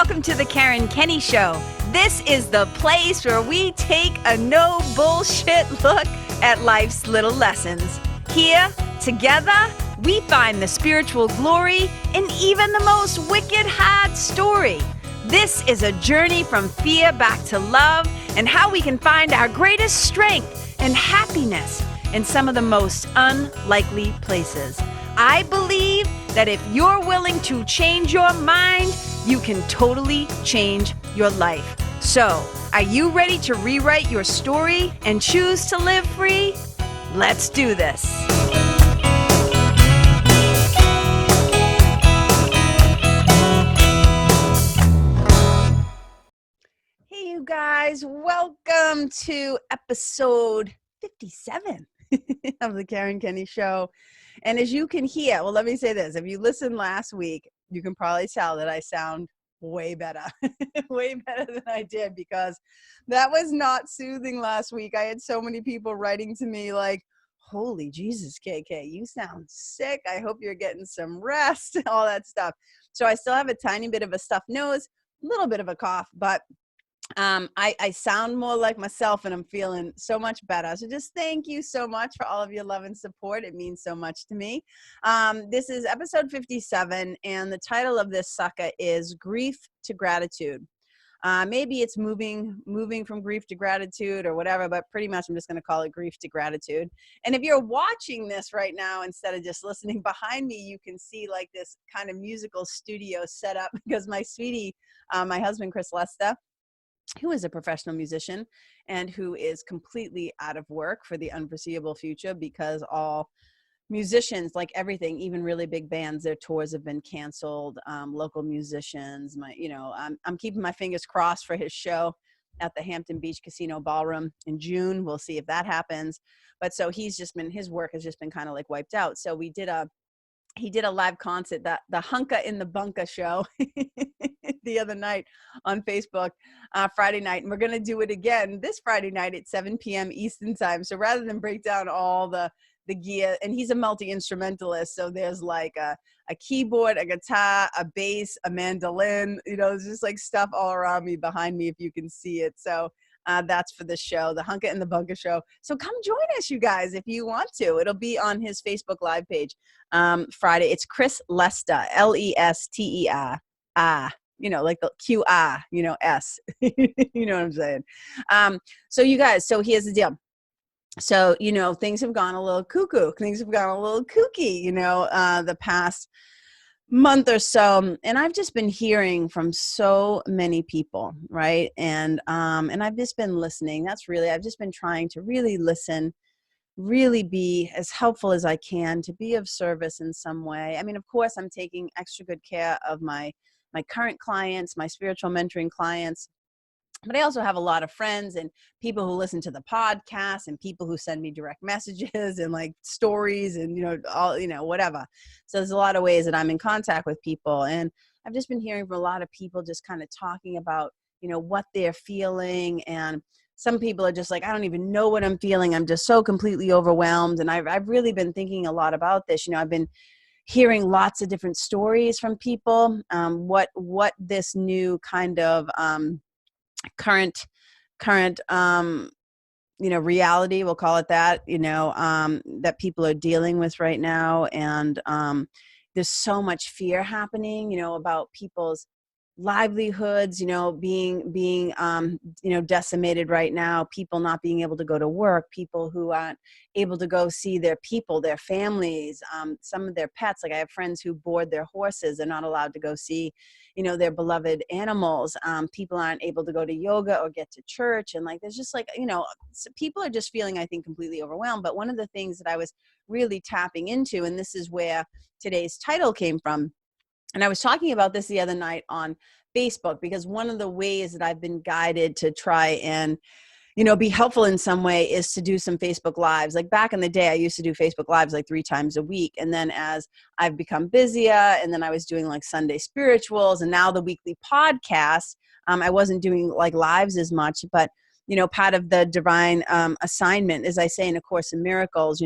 welcome to the Kenney Show. This is the place where we take a no bullshit look at life's little lessons. Here, together, we find the spiritual glory in even the most wicked hard story. This is a journey from fear back to love and how we can find our greatest strength and happiness in some of the most unlikely places. I believe that if you're willing to change your mind, you can totally change your life. So, are you ready to rewrite your story and choose to live free? Let's do this. Hey, you guys, welcome to episode 57 of the Kenney Show. And as you can hear, well, let me say this. If you listened last week, you can probably tell that I sound way better, way better than I did, because that was not soothing last week. I had so many people writing to me like, holy Jesus, KK, you sound sick. I hope you're getting some rest, all that stuff. So I still have a tiny bit of a stuffed nose, a little bit of a cough, but I sound more like myself and I'm feeling so much better. So just thank you so much for all of your love and support. It means so much to me. This is episode 57 and the title of this sucker is Grief to Gratitude. Maybe it's moving from grief to gratitude or whatever, but pretty much I'm just going to call it Grief to Gratitude. And if you're watching this right now, instead of just listening behind me, you can see like this kind of musical studio set up because my sweetie, my husband, Chris Lester, who is a professional musician and who is completely out of work for the unforeseeable future because all musicians, like everything, even really big bands, their tours have been canceled. Local musicians, I'm keeping my fingers crossed for his show at the Hampton Beach Casino Ballroom in June. We'll see if that happens. But so his work has just been kind of like wiped out. So he did a live concert, the Hunker In The Bunker show the other night on Facebook, Friday night. And we're going to do it again this Friday night at 7 p.m. Eastern time. So rather than break down all the gear, and he's a multi-instrumentalist. So there's like a keyboard, a guitar, a bass, a mandolin, there's just like stuff all around me, behind me, if you can see it. So that's for the show, the Hunker In The Bunker show. So come join us, you guys, if you want to. It'll be on his Facebook Live page Friday. It's Chris Lester, Lester. Like the QR, S. You know what I'm saying? So you guys, so here's the deal. So, things have gone a little cuckoo. Things have gone a little kooky, the past month or so. And I've just been hearing from so many people, right? And I've just been listening. I've just been trying to really listen, really be as helpful as I can to be of service in some way. I mean, of course, I'm taking extra good care of my current clients, my spiritual mentoring clients. But I also have a lot of friends and people who listen to the podcast and people who send me direct messages and like stories and, whatever. So there's a lot of ways that I'm in contact with people. And I've just been hearing from a lot of people just kind of talking about, what they're feeling. And some people are just like, I don't even know what I'm feeling. I'm just so completely overwhelmed. And I've really been thinking a lot about this. I've been hearing lots of different stories from people, what this new kind of current reality, we'll call it that, that people are dealing with right now. And there's so much fear happening, about people's livelihoods, being decimated right now, people not being able to go to work, people who aren't able to go see their people, their families, some of their pets. Like I have friends who board their horses. They're not allowed to go see, their beloved animals. People aren't able to go to yoga or get to church. And like, there's just like, so people are just feeling, I think, completely overwhelmed. But one of the things that I was really tapping into, and this is where today's title came from, and I was talking about this the other night on Facebook, because one of the ways that I've been guided to try and, be helpful in some way is to do some Facebook Lives. Like back in the day, I used to do Facebook Lives like 3 times a week. And then as I've become busier, and then I was doing like Sunday spirituals and now the weekly podcast, I wasn't doing like lives as much, but, part of the divine assignment, as I say in A Course in Miracles,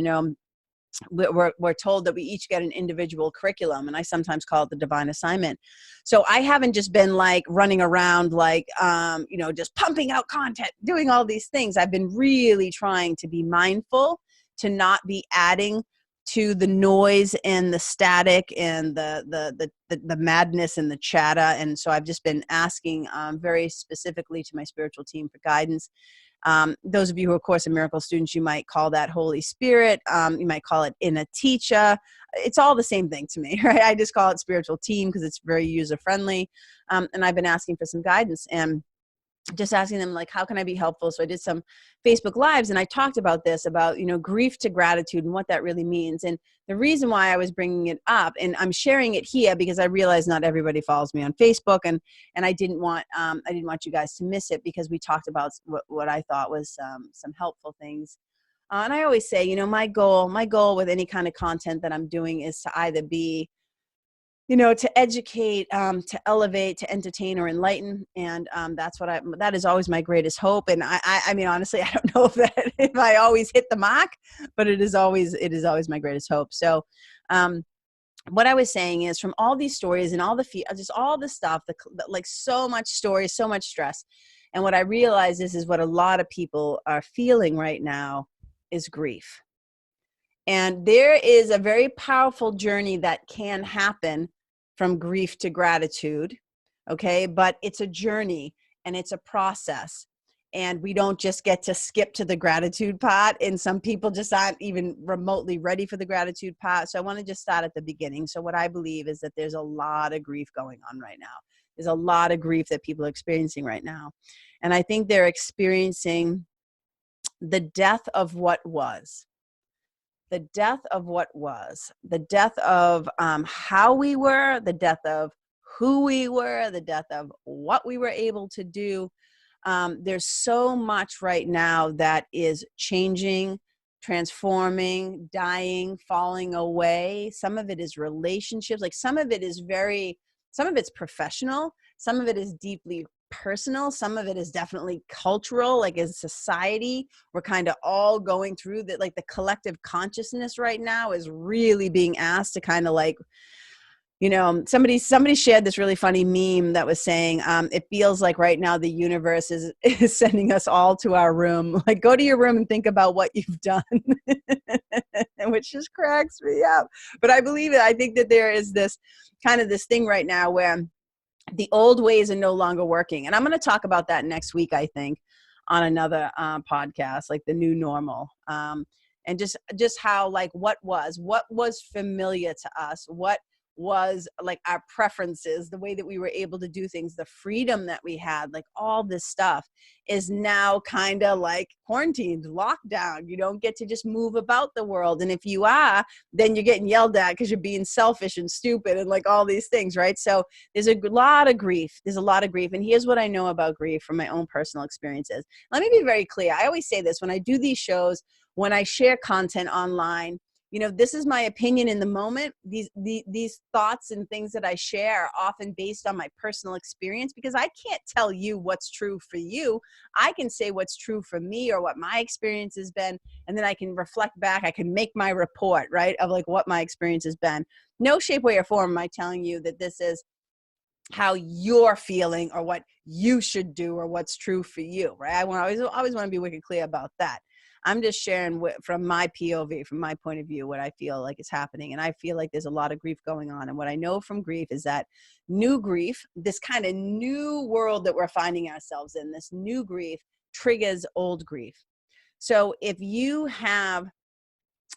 we're told that we each get an individual curriculum, and I sometimes call it the divine assignment. So I haven't just been like running around like just pumping out content, doing all these things. I've been really trying to be mindful, to not be adding to the noise and the static and the madness and the chatter. And so I've just been asking very specifically to my spiritual team for guidance. Those of you who are Course in Miracles students, you might call that Holy Spirit. You might call it inner teacher. It's all the same thing to me, right? I just call it spiritual team because it's very user friendly. And I've been asking for some guidance and just asking them, like, how can I be helpful? So I did some Facebook Lives and I talked about this, about, grief to gratitude and what that really means. And the reason why I was bringing it up, and I'm sharing it here because I realize not everybody follows me on Facebook, and I didn't want you guys to miss it, because we talked about what I thought was some helpful things. And I always say, my goal with any kind of content that I'm doing is to either be, to educate, to elevate, to entertain, or enlighten. And that is always my greatest hope. And I mean, honestly, I don't know if I always hit the mark, but it is always my greatest hope. So, what I was saying is, from all these stories and all just all the stuff, like so much story, so much stress. And what I realize is what a lot of people are feeling right now is grief. And there is a very powerful journey that can happen from grief to gratitude, okay? But it's a journey and it's a process. And we don't just get to skip to the gratitude part. And some people just aren't even remotely ready for the gratitude part. So I want to just start at the beginning. So what I believe is that there's a lot of grief going on right now. There's a lot of grief that people are experiencing right now. And I think they're experiencing the death of what was. The death of what was, the death of how we were, the death of who we were, the death of what we were able to do. There's so much right now that is changing, transforming, dying, falling away. Some of it is relationships. Like some of it's professional. Some of it is deeply personal. Some of it is definitely cultural. Like as a society, we're kind of all going through that. Like the collective consciousness right now is really being asked to kind of like, somebody shared this really funny meme that was saying, it feels like right now the universe is sending us all to our room. Like, go to your room and think about what you've done, which just cracks me up. But I believe it. I think that there is this thing right now where the old ways are no longer working. And I'm going to talk about that next week, I think, on another podcast, like the new normal. And just how, like, what was familiar to us, what was like our preferences, the way that we were able to do things, the freedom that we had, like all this stuff is now kind of like quarantined, locked down. You don't get to just move about the world. And if you are, then you're getting yelled at because you're being selfish and stupid and like all these things, right? So there's a lot of grief. And here's what I know about grief from my own personal experiences. Let me be very clear. I always say this when I do these shows, when I share content online, this is my opinion in the moment. These thoughts and things that I share are often based on my personal experience, because I can't tell you what's true for you. I can say what's true for me or what my experience has been, and then I can reflect back. I can make my report, right, of like what my experience has been. No shape, way, or form am I telling you that this is how you're feeling or what you should do or what's true for you, right? I always want to be wicked clear about that. I'm just sharing from my POV, from my point of view, what I feel like is happening. And I feel like there's a lot of grief going on. And what I know from grief is that new grief, this kind of new world that we're finding ourselves in, this new grief triggers old grief. So if you have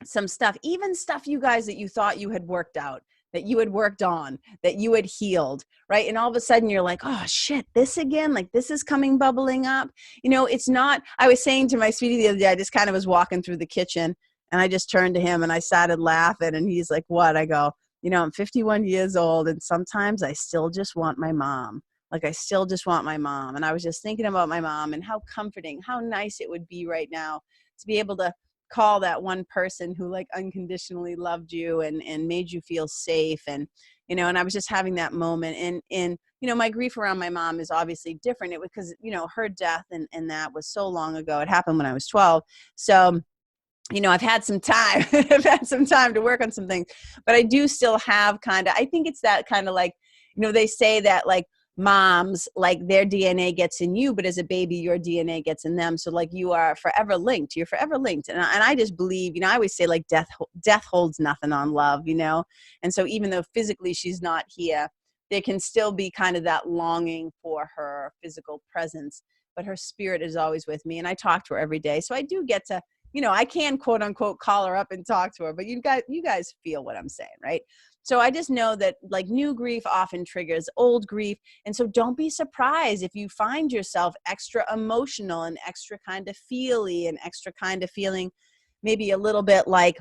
some stuff, even stuff, you guys, that you thought you had worked out, that you had worked on, that you had healed, right? And all of a sudden you're like, oh shit, this again, like this is bubbling up. It's not, I was saying to my sweetie the other day, I just kind of was walking through the kitchen and I just turned to him and I started laughing and he's like, what? I go, I'm 51 years old and sometimes I still just want my mom. Like I still just want my mom. And I was just thinking about my mom and how comforting, how nice it would be right now to be able to call that one person who like unconditionally loved you and made you feel safe. And, and I was just having that moment and, my grief around my mom is obviously different. It was because, her death and that was so long ago. It happened when I was 12. So I've had some time, I've had some time to work on some things, but I do still have I think it's that kind of like, they say that like moms, like their DNA gets in you, but as a baby, your DNA gets in them. So like you are forever linked, you're forever linked. And I just believe, I always say like death holds nothing on love, And so even though physically she's not here, there can still be kind of that longing for her physical presence, but her spirit is always with me. And I talk to her every day. So I do get to, I can quote unquote call her up and talk to her, but you guys feel what I'm saying, right? So I just know that like new grief often triggers old grief. And so don't be surprised if you find yourself extra emotional and extra kind of feely and extra kind of feeling maybe a little bit like,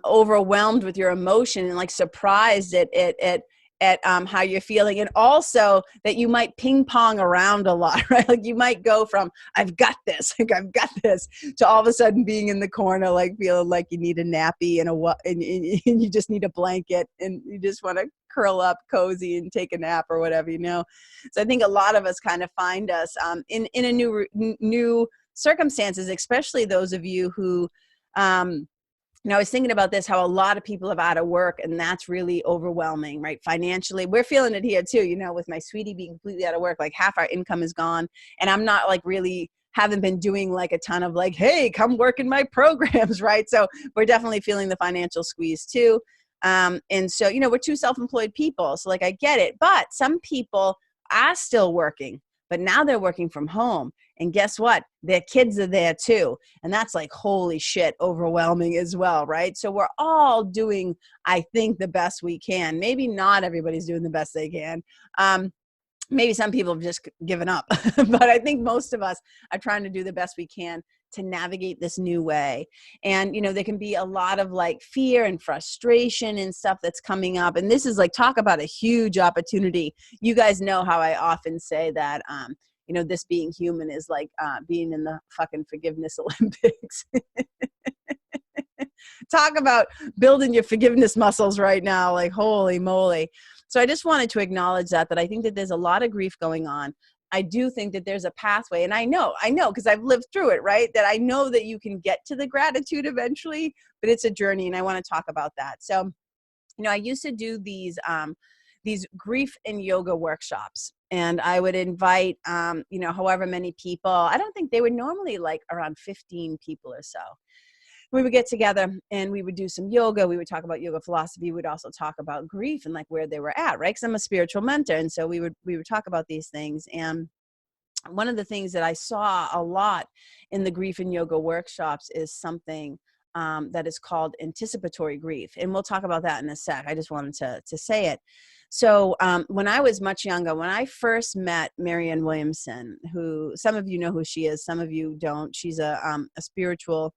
overwhelmed with your emotion and like surprised at how you're feeling, and also that you might ping pong around a lot, right? Like you might go from I've got this, like I've got this, to all of a sudden being in the corner, like feeling like you need a nappy and you just need a blanket and you just want to curl up cozy and take a nap or whatever, So I think a lot of us kind of find us in a new circumstances, especially those of you who I was thinking about this, how a lot of people have out of work, and that's really overwhelming, right? Financially, we're feeling it here too, with my sweetie being completely out of work, like half our income is gone. And I'm not like really haven't been doing like a ton of like, hey, come work in my programs, right? So we're definitely feeling the financial squeeze too. And so, we're two self-employed people. So like, I get it, but some people are still working, but now they're working from home. And guess what? Their kids are there too. And that's like, holy shit, overwhelming as well, right? So we're all doing, I think, the best we can. Maybe not everybody's doing the best they can. Maybe some people have just given up, but I think most of us are trying to do the best we can to navigate this new way. And, there can be a lot of like fear and frustration and stuff that's coming up. And this is like, talk about a huge opportunity. You guys know how I often say that, this being human is like being in the fucking forgiveness Olympics. Talk about building your forgiveness muscles right now, like holy moly. So I just wanted to acknowledge that I think that there's a lot of grief going on. I do think that there's a pathway, and I know because I've lived through it, right? That I know that you can get to the gratitude eventually, but it's a journey, and I want to talk about that. So, I used to do these grief and yoga workshops, and I would invite, however many people. I don't think they were normally like around 15 people or so. We would get together and we would do some yoga. We would talk about yoga philosophy. We'd also talk about grief and like where they were at, right? Because I'm a spiritual mentor. And so we would talk about these things. And one of the things that I saw a lot in the grief and yoga workshops is something that is called anticipatory grief. And we'll talk about that in a sec. I just wanted to say it. So when I was much younger, when I first met Marianne Williamson, who some of you know who she is, some of you don't. She's a spiritual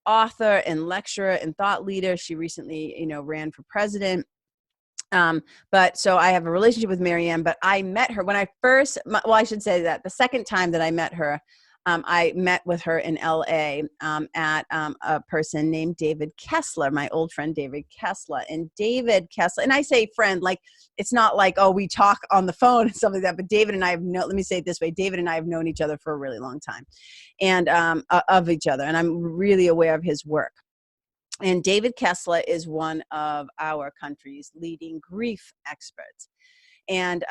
author and lecturer and thought leader. She recently, ran for president. But so I have a relationship with Marianne, but I met her when I should say that the second time that I met her, I met with her in LA at a person named David Kessler, my old friend David Kessler. And David Kessler, and I say friend, like it's not like, oh, we talk on the phone and stuff like that, but David and I let me say it this way, David and I have known each other for a really long time and of each other. And I'm really aware of his work. And David Kessler is one of our country's leading grief experts. And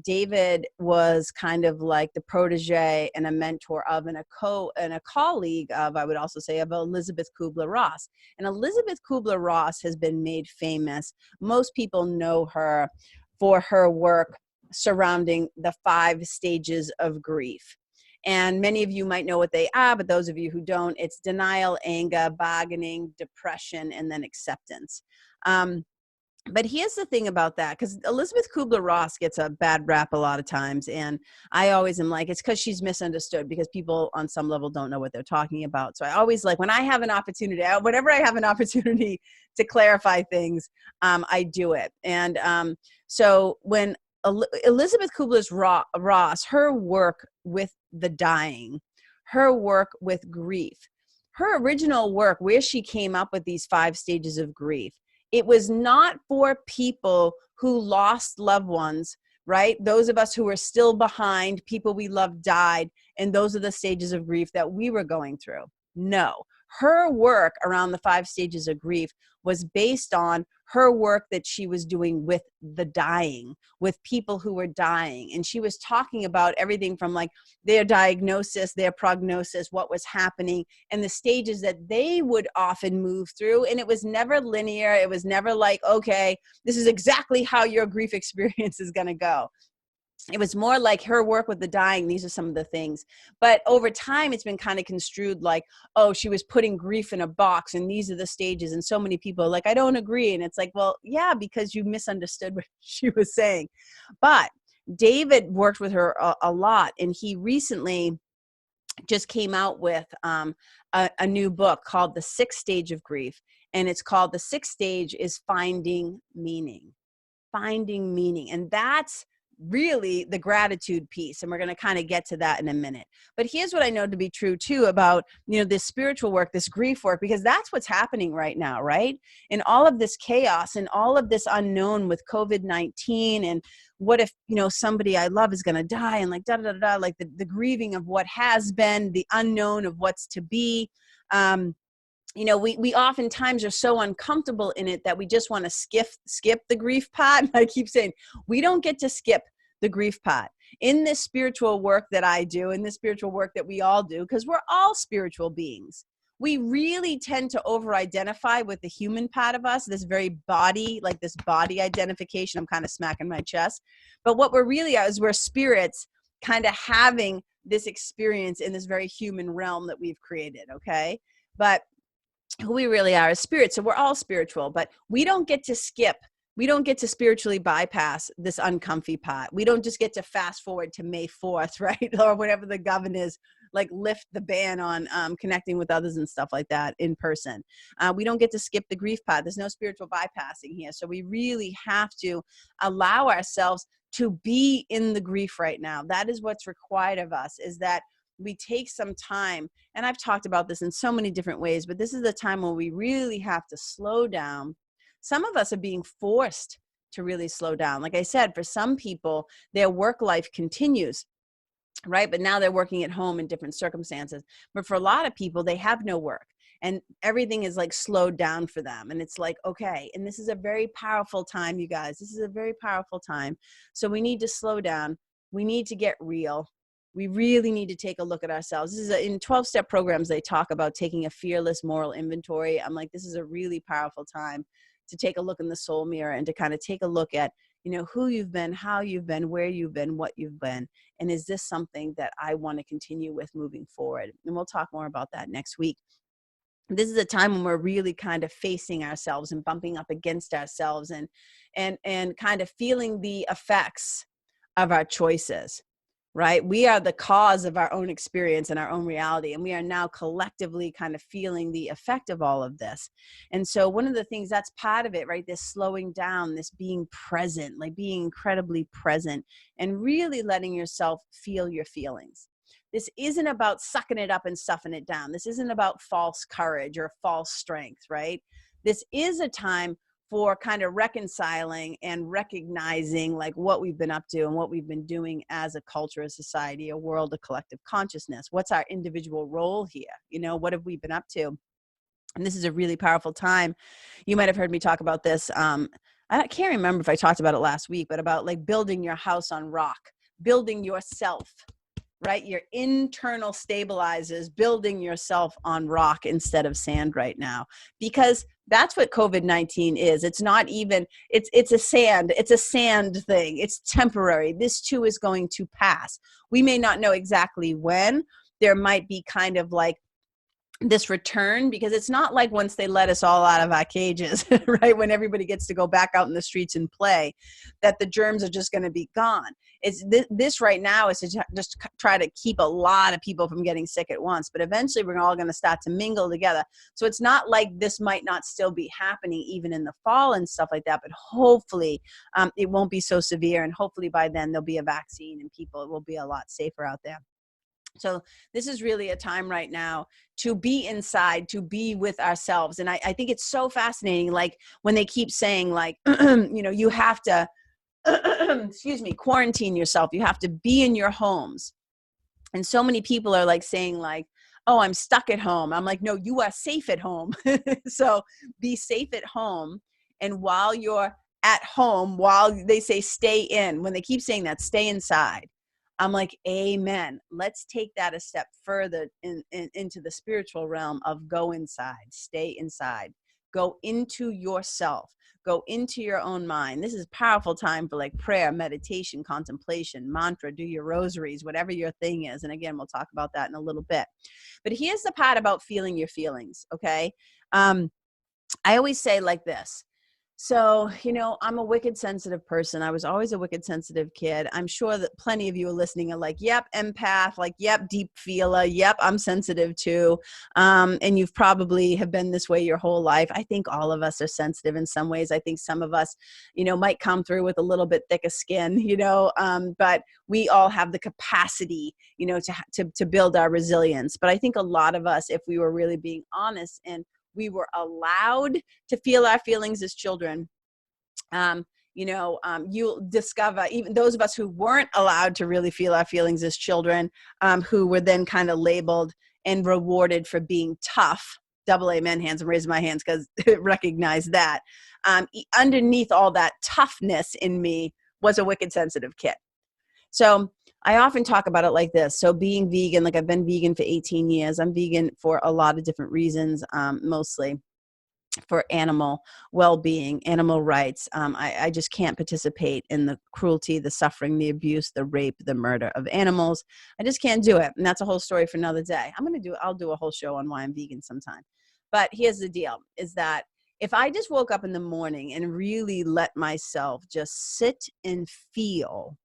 David was kind of like the protege and a mentor of and a colleague of, I would also say, of Elizabeth Kubler-Ross. And Elizabeth Kubler-Ross has been made famous. Most people know her for her work surrounding the 5 stages of grief. And many of you might know what they are, but those of you who don't, it's denial, anger, bargaining, depression, and then acceptance. But here's the thing about that, because Elizabeth Kubler-Ross gets a bad rap a lot of times. And I always am like, it's because she's misunderstood, because people on some level don't know what they're talking about. So I always like, whenever I have an opportunity to clarify things, I do it. And so when Elizabeth Kubler-Ross, her work with the dying, her work with grief, her original work where she came up with these 5 stages of grief, it was not for people who lost loved ones, right? Those of us who were still behind, people we loved died, and those are the stages of grief that we were going through. No. Her work around the 5 stages of grief was based on her work that she was doing with the dying, with people who were dying. And she was talking about everything from like their diagnosis, their prognosis, what was happening, and the stages that they would often move through. And it was never linear. It was never like, okay, this is exactly how your grief experience is going to go. It was more like her work with the dying. These are some of the things. But over time, it's been kind of construed like, oh, she was putting grief in a box and these are the stages. And so many people are like, I don't agree. And it's like, well, yeah, because you misunderstood what she was saying. But David worked with her a lot. And he recently just came out with a new book called The Sixth Stage of Grief. And it's called The Sixth Stage is Finding Meaning. Finding meaning. And that's really the gratitude piece. And we're going to kind of get to that in a minute. But here's what I know to be true too about, this spiritual work, this grief work, because that's what's happening right now, right? In all of this chaos and all of this unknown with COVID-19 and what if, somebody I love is going to die and like, like the grieving of what has been, the unknown of what's to be. We oftentimes are so uncomfortable in it that we just want to skip the grief part. I keep saying, we don't get to skip the grief part. In this spiritual work that I do, in this spiritual work that we all do, because we're all spiritual beings, we really tend to over-identify with the human part of us, this very body, like this body identification. I'm kind of smacking my chest. But what we're really is we're spirits kind of having this experience in this very human realm that we've created, okay? But who we really are as spirits. So we're all spiritual, but we don't get to skip. We don't get to spiritually bypass this uncomfy part. We don't just get to fast forward to May 4th, right? Or whatever the governor is, like lift the ban on connecting with others and stuff like that in person. We don't get to skip the grief part. There's no spiritual bypassing here. So we really have to allow ourselves to be in the grief right now. That is what's required of us, is that we take some time, and I've talked about this in so many different ways, but this is the time when we really have to slow down. Some of us are being forced to really slow down. Like I said, for some people, their work life continues, right? But now they're working at home in different circumstances. But for a lot of people, they have no work and everything is like slowed down for them. And it's like, okay, and this is a very powerful time, you guys. This is a very powerful time. So we need to slow down. We need to get real. We really need to take a look at ourselves. This is in 12-step programs, they talk about taking a fearless moral inventory. I'm like, this is a really powerful time to take a look in the soul mirror and to kind of take a look at, who you've been, how you've been, where you've been, what you've been. And is this something that I want to continue with moving forward? And we'll talk more about that next week. This is a time when we're really kind of facing ourselves and bumping up against ourselves and kind of feeling the effects of our choices. Right? We are the cause of our own experience and our own reality. And we are now collectively kind of feeling the effect of all of this. And so one of the things that's part of it, right? This slowing down, this being present, like being incredibly present and really letting yourself feel your feelings. This isn't about sucking it up and stuffing it down. This isn't about false courage or false strength, right? This is a time for kind of reconciling and recognizing like what we've been up to and what we've been doing as a culture, a society, a world, a collective consciousness. What's our individual role here? What have we been up to? And this is a really powerful time. You might have heard me talk about this. I can't remember if I talked about it last week, but about like building your house on rock, building yourself, right? Your internal stabilizers, building yourself on rock instead of sand right now, because that's what COVID-19 is. It's not even, it's a sand thing. It's temporary. This too is going to pass. We may not know exactly when. There might be kind of like this return, because it's not like once they let us all out of our cages, right? When everybody gets to go back out in the streets and play, that the germs are just going to be gone. It's this right now is to just try to keep a lot of people from getting sick at once, but eventually we're all going to start to mingle together. So it's not like this might not still be happening even in the fall and stuff like that, but hopefully it won't be so severe. And hopefully by then there'll be a vaccine and people will be a lot safer out there. So this is really a time right now to be inside, to be with ourselves. And I think it's so fascinating, like when they keep saying like, you have to, quarantine yourself. You have to be in your homes. And so many people are like saying like, oh, I'm stuck at home. I'm like, no, you are safe at home. So be safe at home. And while you're at home, while they say stay in, when they keep saying that, stay inside, I'm like, amen. Let's take that a step further into the spiritual realm of go inside, stay inside, go into yourself, go into your own mind. This is a powerful time for like prayer, meditation, contemplation, mantra, do your rosaries, whatever your thing is. And again, we'll talk about that in a little bit. But here's the part about feeling your feelings, okay? I always say like this. So, I'm a wicked sensitive person. I was always a wicked sensitive kid. I'm sure that plenty of you are listening are like, yep, empath, like, yep, deep feeler. Yep, I'm sensitive too. And you've probably have been this way your whole life. I think all of us are sensitive in some ways. I think some of us, might come through with a little bit thicker skin, but we all have the capacity, to build our resilience. But I think a lot of us, if we were really being honest and we were allowed to feel our feelings as children. You'll discover even those of us who weren't allowed to really feel our feelings as children, who were then kind of labeled and rewarded for being tough. Double amen hands. I'm raising my hands because recognize that. Underneath all that toughness in me was a wicked sensitive kid. So I often talk about it like this. So being vegan, like I've been vegan for 18 years. I'm vegan for a lot of different reasons, mostly for animal well-being, animal rights. I just can't participate in the cruelty, the suffering, the abuse, the rape, the murder of animals. I just can't do it. And that's a whole story for another day. I'll do a whole show on why I'm vegan sometime. But here's the deal, is that if I just woke up in the morning and really let myself just sit and feel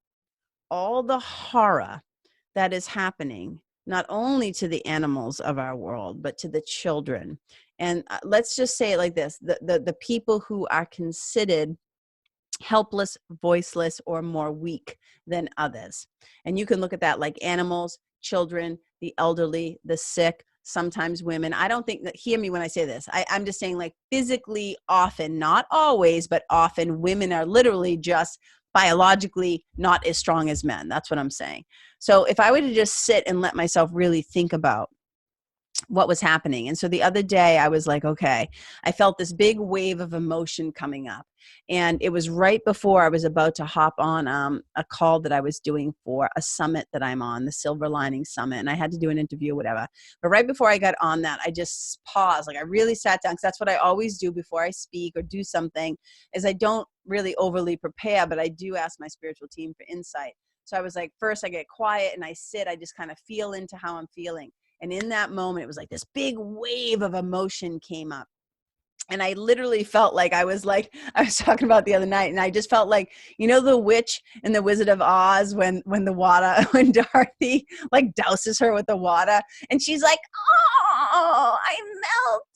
all the horror that is happening, not only to the animals of our world, but to the children. And let's just say it like this, the people who are considered helpless, voiceless, or more weak than others. And you can look at that like animals, children, the elderly, the sick, sometimes women. I don't think that, hear me when I say this, I'm just saying like physically often, not always, but often women are literally just biologically not as strong as men. That's what I'm saying. So if I were to just sit and let myself really think about what was happening. And so the other day I was like, okay, I felt this big wave of emotion coming up. And it was right before I was about to hop on a call that I was doing for a summit that I'm on, the Silver Lining Summit. And I had to do an interview or whatever. But right before I got on that, I just paused. Like I really sat down, because that's what I always do before I speak or do something, is I don't really overly prepare, but I do ask my spiritual team for insight. So I was like, first I get quiet and I sit, I just kind of feel into how I'm feeling. And in that moment, it was like this big wave of emotion came up. And I literally felt like I was talking about the other night, and I just felt like, the witch in the Wizard of Oz when when Dorothy like douses her with the water and she's like, oh, I'm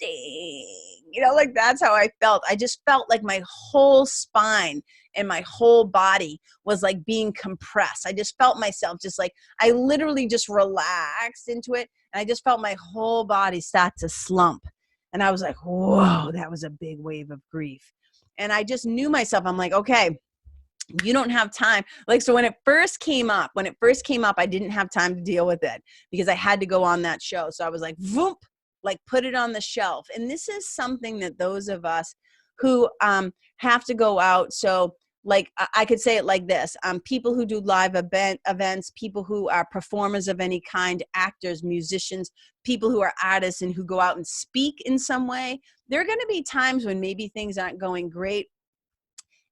melting. Like that's how I felt. I just felt like my whole spine and my whole body was like being compressed. I just felt myself just like, I literally just relaxed into it. And I just felt my whole body start to slump. And I was like, whoa, that was a big wave of grief. And I just knew myself. I'm like, okay, you don't have time. Like, so when it first came up, I didn't have time to deal with it because I had to go on that show. So I was like, voop, like put it on the shelf. And this is something that those of us who have to go out. So like I could say it like this, people who do live events, people who are performers of any kind, actors, musicians, people who are artists and who go out and speak in some way, there are going to be times when maybe things aren't going great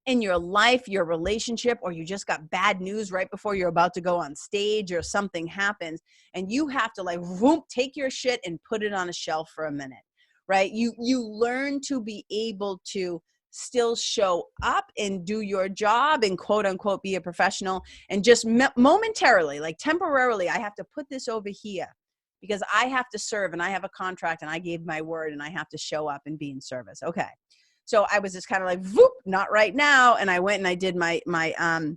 in your life, your relationship, or you just got bad news right before you're about to go on stage or something happens. And you have to like, whoop, take your shit and put it on a shelf for a minute, right? You learn to be able to still show up and do your job and quote unquote be a professional, and just momentarily, like temporarily, I have to put this over here because I have to serve and I have a contract and I gave my word and I have to show up and be in service. Okay. So I was just kind of like, whoop, not right now. And I went and I did my the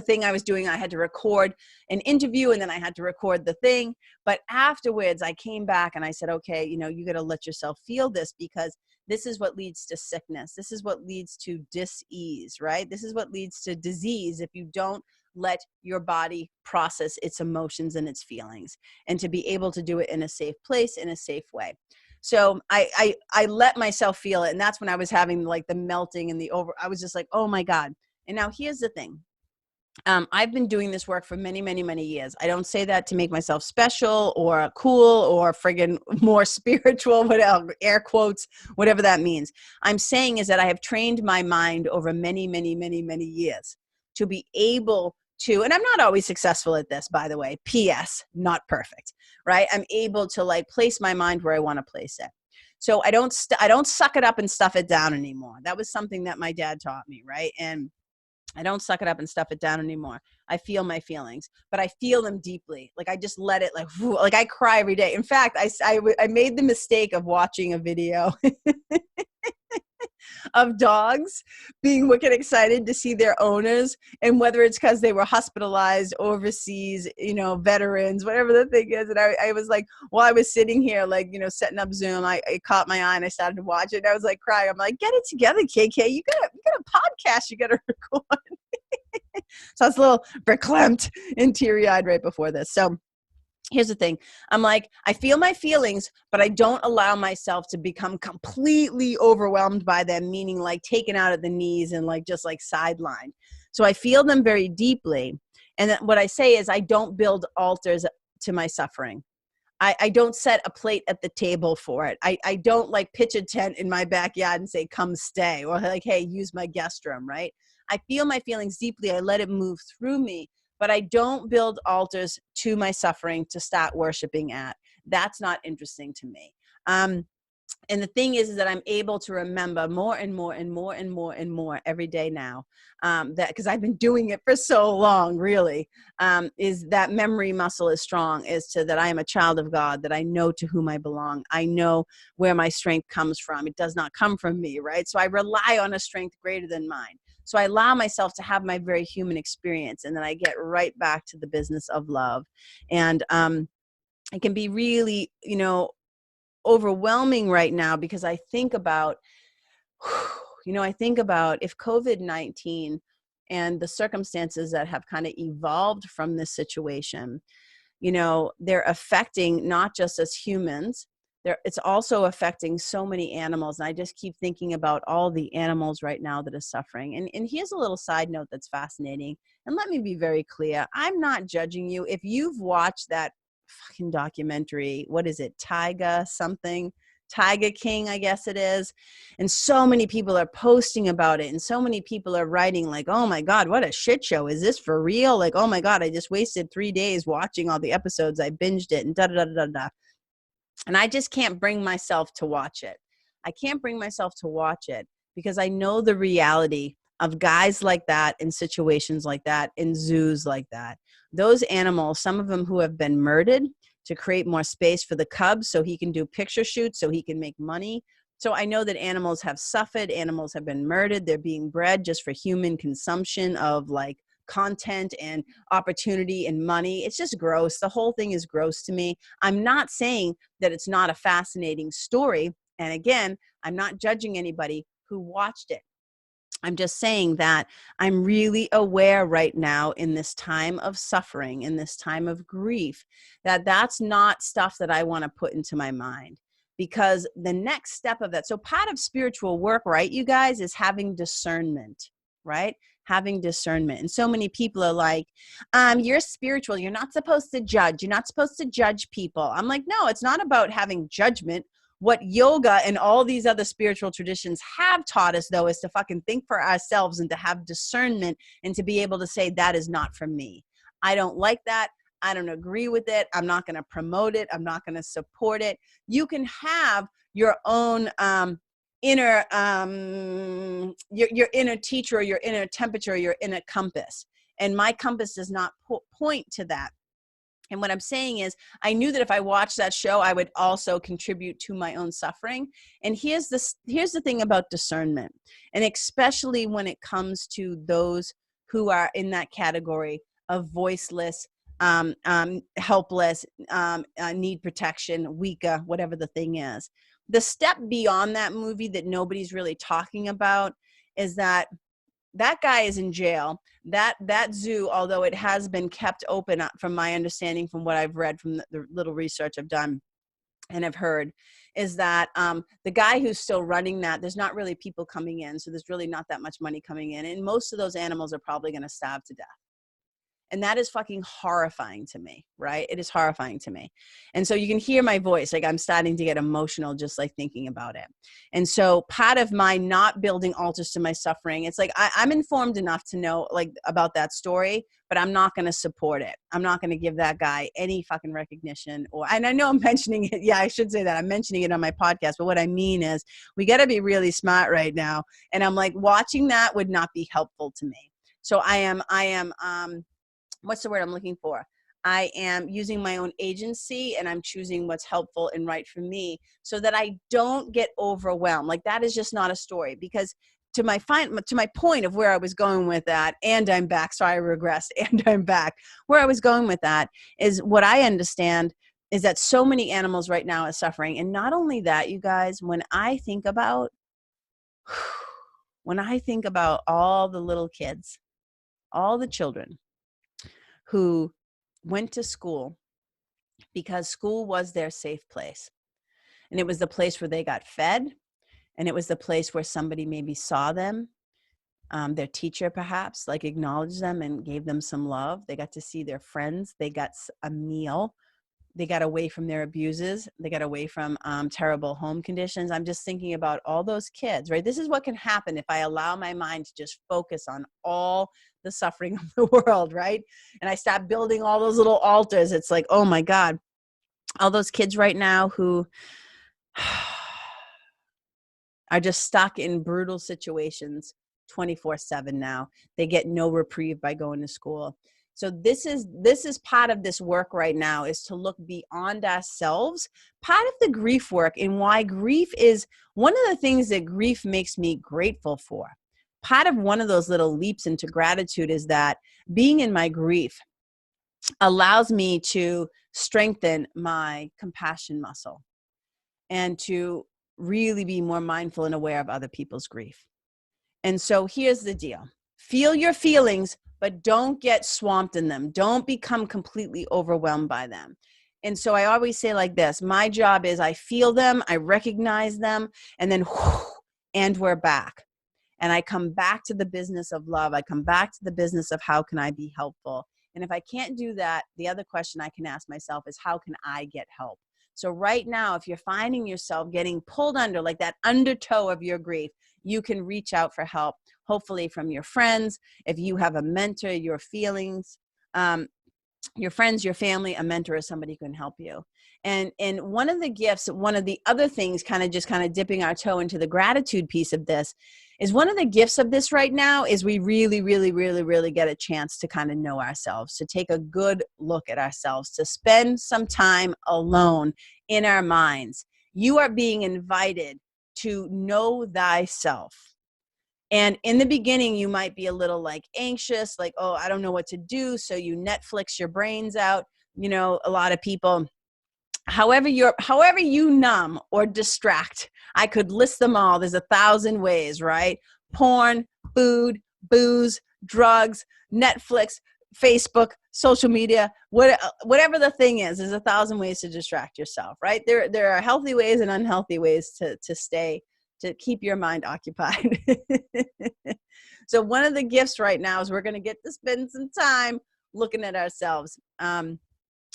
thing I was doing. I had to record an interview and then I had to record the thing. But afterwards I came back and I said, okay, you got to let yourself feel this, because this is what leads to sickness. This is what leads to dis-ease, right? This is what leads to disease if you don't let your body process its emotions and its feelings, and to be able to do it in a safe place, in a safe way. So I let myself feel it. And that's when I was having like the melting and I was just like, oh my God. And now here's the thing. I've been doing this work for many, many, many years. I don't say that to make myself special or cool or friggin' more spiritual, whatever, air quotes, whatever that means. I'm saying is that I have trained my mind over many, many, many, many years to be able to, and I'm not always successful at this, by the way, PS, not perfect, right? I'm able to like place my mind where I want to place it. So I don't suck it up and stuff it down anymore. That was something that my dad taught me, right? And I don't suck it up and stuff it down anymore. I feel my feelings, but I feel them deeply. Like I just let it like I cry every day. In fact, I made the mistake of watching a video of dogs being wicked excited to see their owners, and whether it's because they were hospitalized overseas, veterans, whatever the thing is. And I was like, while I was sitting here, like, setting up Zoom, it caught my eye and I started to watch it. And I was like crying. I'm like, get it together, KK. You got a podcast you got to record. So I was a little verklempt and teary-eyed right before this. So here's the thing. I'm like, I feel my feelings, but I don't allow myself to become completely overwhelmed by them, meaning like taken out at the knees and like just like sidelined. So I feel them very deeply. And then what I say is I don't build altars to my suffering. I don't set a plate at the table for it. I don't like pitch a tent in my backyard and say, come stay, or like, hey, use my guest room, right? I feel my feelings deeply. I let it move through me, but I don't build altars to my suffering to start worshiping at. That's not interesting to me. And the thing is that I'm able to remember more and more and more and more and more every day now, that because I've been doing it for so long, really, is that memory muscle is strong, is to that I am a child of God, that I know to whom I belong. I know where my strength comes from. It does not come from me, right? So I rely on a strength greater than mine. So I allow myself to have my very human experience, and then I get right back to the business of love. And it can be really, overwhelming right now, because I think about, if COVID-19 and the circumstances that have kind of evolved from this situation, they're affecting not just us humans, it's also affecting so many animals. And I just keep thinking about all the animals right now that are suffering. And here's a little side note that's fascinating. And let me be very clear. I'm not judging you. If you've watched that fucking documentary, what is it, Tiger King, I guess it is, and so many people are posting about it, and so many people are writing like, oh my God, what a shit show, is this for real? Like, oh my God, I just wasted 3 days watching all the episodes, I binged it, and da da da da da. And I just can't bring myself to watch it. I can't bring myself to watch it because I know the reality of guys like that, in situations like that, in zoos like that. Those animals, some of them who have been murdered to create more space for the cubs so he can do picture shoots, so he can make money. So I know that animals have suffered, animals have been murdered. They're being bred just for human consumption of like content and opportunity and money. It's just gross. The whole thing is gross to me. I'm not saying that it's not a fascinating story. And again, I'm not judging anybody who watched it. I'm just saying that I'm really aware right now, in this time of suffering, in this time of grief, that that's not stuff that I want to put into my mind. Because the next step of that, so part of spiritual work, right, you guys, is having discernment, right? Having discernment. And so many people are like, you're spiritual. You're not supposed to judge. You're not supposed to judge people. I'm like, no, it's not about having judgment. What yoga and all these other spiritual traditions have taught us, though, is to fucking think for ourselves and to have discernment and to be able to say, that is not from me. I don't like that. I don't agree with it. I'm not going to promote it. I'm not going to support it. You can have your own inner, your inner teacher, or your inner temperature, or your inner compass. And my compass does not point to that. And what I'm saying is, I knew that if I watched that show, I would also contribute to my own suffering. And here's the thing about discernment, and especially when it comes to those who are in that category of voiceless, helpless, need protection, weaker, whatever the thing is. The step beyond that movie that nobody's really talking about is that that guy is in jail. That zoo, although it has been kept open, from my understanding, from what I've read, from the little research I've done and I've heard, is that the guy who's still running that, there's not really people coming in. So there's really not that much money coming in. And most of those animals are probably going to starve to death. And that is fucking horrifying to me, right? It is horrifying to me. And so you can hear my voice, like I'm starting to get emotional just like thinking about it. And so part of my not building altars to my suffering, it's like I'm informed enough to know like about that story, but I'm not going to support it. I'm not going to give that guy any fucking recognition. And I know I'm mentioning it. Yeah, I should say that. I'm mentioning it on my podcast. But what I mean is we got to be really smart right now. And I'm like, watching that would not be helpful to me. So I am what's the word I'm looking for? I am using my own agency, and I'm choosing what's helpful and right for me so that I don't get overwhelmed. Like that is just not a story, because to my point of where I was going with that, and I'm back, so I regressed and I'm back. Where I was going with that is what I understand is that so many animals right now are suffering. And not only that, you guys, when I think about all the little kids, all the children who went to school because school was their safe place. And it was the place where they got fed. And it was the place where somebody maybe saw them, their teacher perhaps, like acknowledged them and gave them some love. They got to see their friends. They got a meal. They got away from their abuses. They got away from terrible home conditions. I'm just thinking about all those kids, right? This is what can happen if I allow my mind to just focus on all the suffering of the world, right? And I start building all those little altars. It's like, oh my God, all those kids right now who are just stuck in brutal situations 24/7 now. They get no reprieve by going to school. So this is part of this work right now, is to look beyond ourselves. Part of the grief work, and why grief is one of the things that grief makes me grateful for. Part of one of those little leaps into gratitude is that being in my grief allows me to strengthen my compassion muscle and to really be more mindful and aware of other people's grief. And so here's the deal. Feel your feelings, but don't get swamped in them. Don't become completely overwhelmed by them. And so I always say like this, my job is I feel them, I recognize them, and then and we're back. And I come back to the business of love. I come back to the business of how can I be helpful? And if I can't do that, the other question I can ask myself is how can I get help? So right now, if you're finding yourself getting pulled under, like that undertow of your grief, you can reach out for help, hopefully from your friends. If you have a mentor, your feelings, your friends, your family, a mentor, or somebody who can help you. And one of the gifts, one of the other things, kind of dipping our toe into the gratitude piece of this, is one of the gifts of this right now is we really, really, really, really get a chance to kind of know ourselves, to take a good look at ourselves, to spend some time alone in our minds. You are being invited to know thyself. And in the beginning, you might be a little like anxious, like, oh, I don't know what to do. So you Netflix your brains out. You know, a lot of people, however you numb or distract, I could list them all. There's 1,000 ways, right? Porn, food, booze, drugs, Netflix, Facebook, social media, whatever the thing is, there's 1,000 ways to distract yourself, right? There are healthy ways and unhealthy ways to keep your mind occupied. So one of the gifts right now is we're going to get to spend some time looking at ourselves.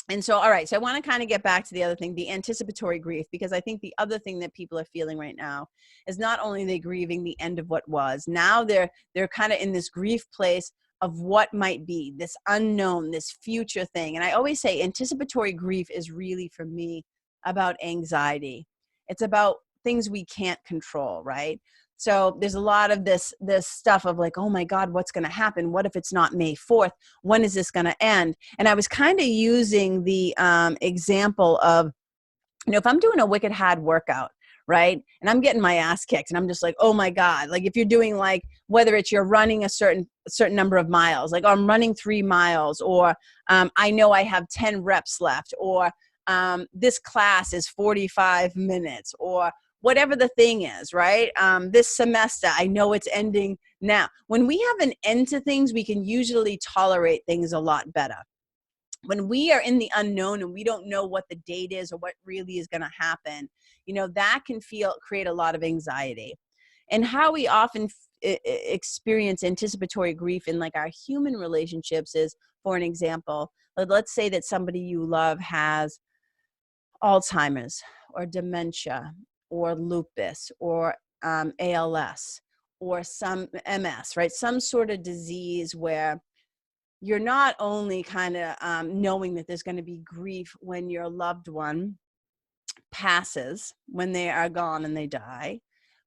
And so, all right, so I want to kind of get back to the other thing, the anticipatory grief, because I think the other thing that people are feeling right now is not only they grieving the end of what was, now they're kind of in this grief place of what might be, this unknown, this future thing. And I always say anticipatory grief is really, for me, about anxiety. It's about things we can't control, right? So there's a lot of this stuff of like, oh my God, what's going to happen? What if it's not May 4th? When is this going to end? And I was kind of using the example of, you know, if I'm doing a wicked hard workout, right? And I'm getting my ass kicked and I'm just like, oh my God, like if you're doing like, whether it's you're running a certain number of miles, like, oh, I'm running 3 miles, or I know I have 10 reps left, or this class is 45 minutes, or whatever the thing is, right? This semester, I know it's ending now. When we have an end to things, we can usually tolerate things a lot better. When we are in the unknown and we don't know what the date is or what really is going to happen, that can create a lot of anxiety. And how we often experience anticipatory grief in like our human relationships is, for an example, let's say that somebody you love has Alzheimer's or dementia or lupus or ALS or some MS, right? Some sort of disease where you're not only kind of knowing that there's going to be grief when your loved one passes, when they are gone and they die,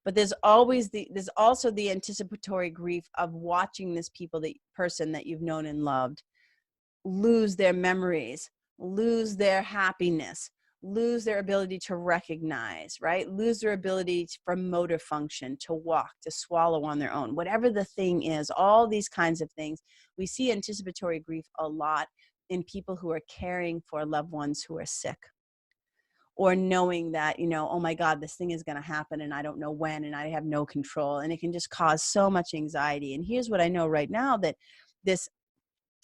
but there's also the anticipatory grief of watching this person that you've known and loved lose their memories, lose their happiness, lose their ability to recognize, right? Lose their ability for motor function, to walk, to swallow on their own, whatever the thing is, all these kinds of things. We see anticipatory grief a lot in people who are caring for loved ones who are sick, or knowing that, oh my God, this thing is going to happen and I don't know when and I have no control. And it can just cause so much anxiety. And here's what I know right now, that this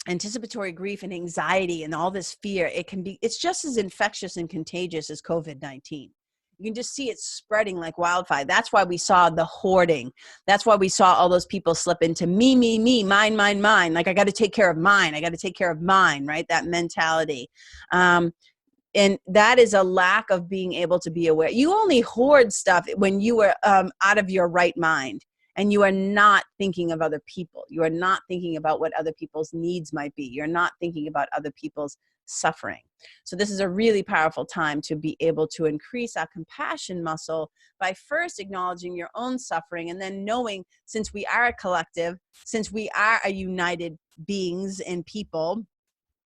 anticipatory grief and anxiety and all this fear, it's just as infectious and contagious as COVID-19. You can just see it spreading like wildfire. That's why we saw the hoarding. That's why we saw all those people slip into me, mine, like I got to take care of mine. I got to take care of mine, right? That mentality. And that is a lack of being able to be aware. You only hoard stuff when you are out of your right mind. And you are not thinking of other people. You are not thinking about what other people's needs might be. You're not thinking about other people's suffering. So this is a really powerful time to be able to increase our compassion muscle by first acknowledging your own suffering, and then knowing, since we are a collective, since we are a united beings and people,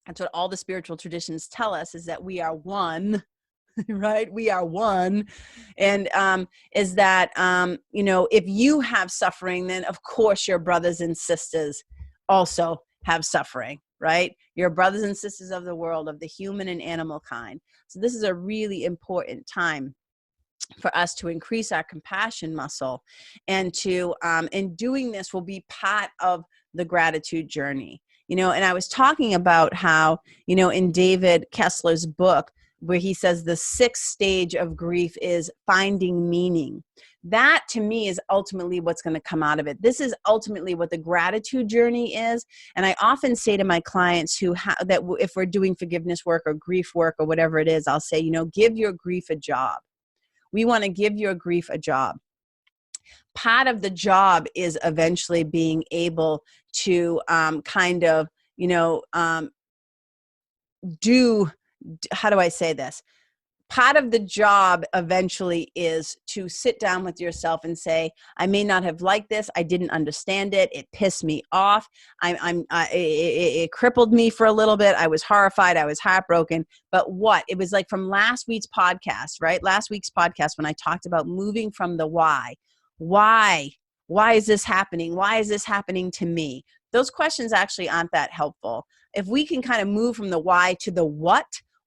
that's what all the spiritual traditions tell us, is that we are one. Right? We are one. And is that, if you have suffering, then of course your brothers and sisters also have suffering, right? Your brothers and sisters of the world, of the human and animal kind. So this is a really important time for us to increase our compassion muscle, and and doing this will be part of the gratitude journey. And I was talking about how, in David Kessler's book, where he says the sixth stage of grief is finding meaning. That to me is ultimately what's going to come out of it. This is ultimately what the gratitude journey is. And I often say to my clients that if we're doing forgiveness work or grief work or whatever it is, I'll say, give your grief a job. We want to give your grief a job. Part of the job is eventually being able to how do I say this? Part of the job eventually is to sit down with yourself and say, I may not have liked this. I didn't understand it. It pissed me off. It crippled me for a little bit. I was horrified. I was heartbroken. But what? It was like from last week's podcast, right? Last week's podcast, when I talked about moving from the why. Why? Why is this happening? Why is this happening to me? Those questions actually aren't that helpful. If we can kind of move from the why to the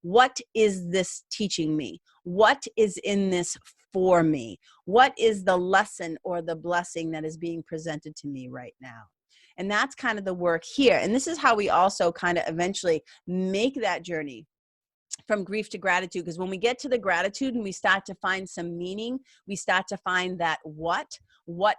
what is this teaching me? What is in this for me? What is the lesson or the blessing that is being presented to me right now? And that's kind of the work here. And this is how we also kind of eventually make that journey from grief to gratitude. Because when we get to the gratitude and we start to find some meaning, we start to find that what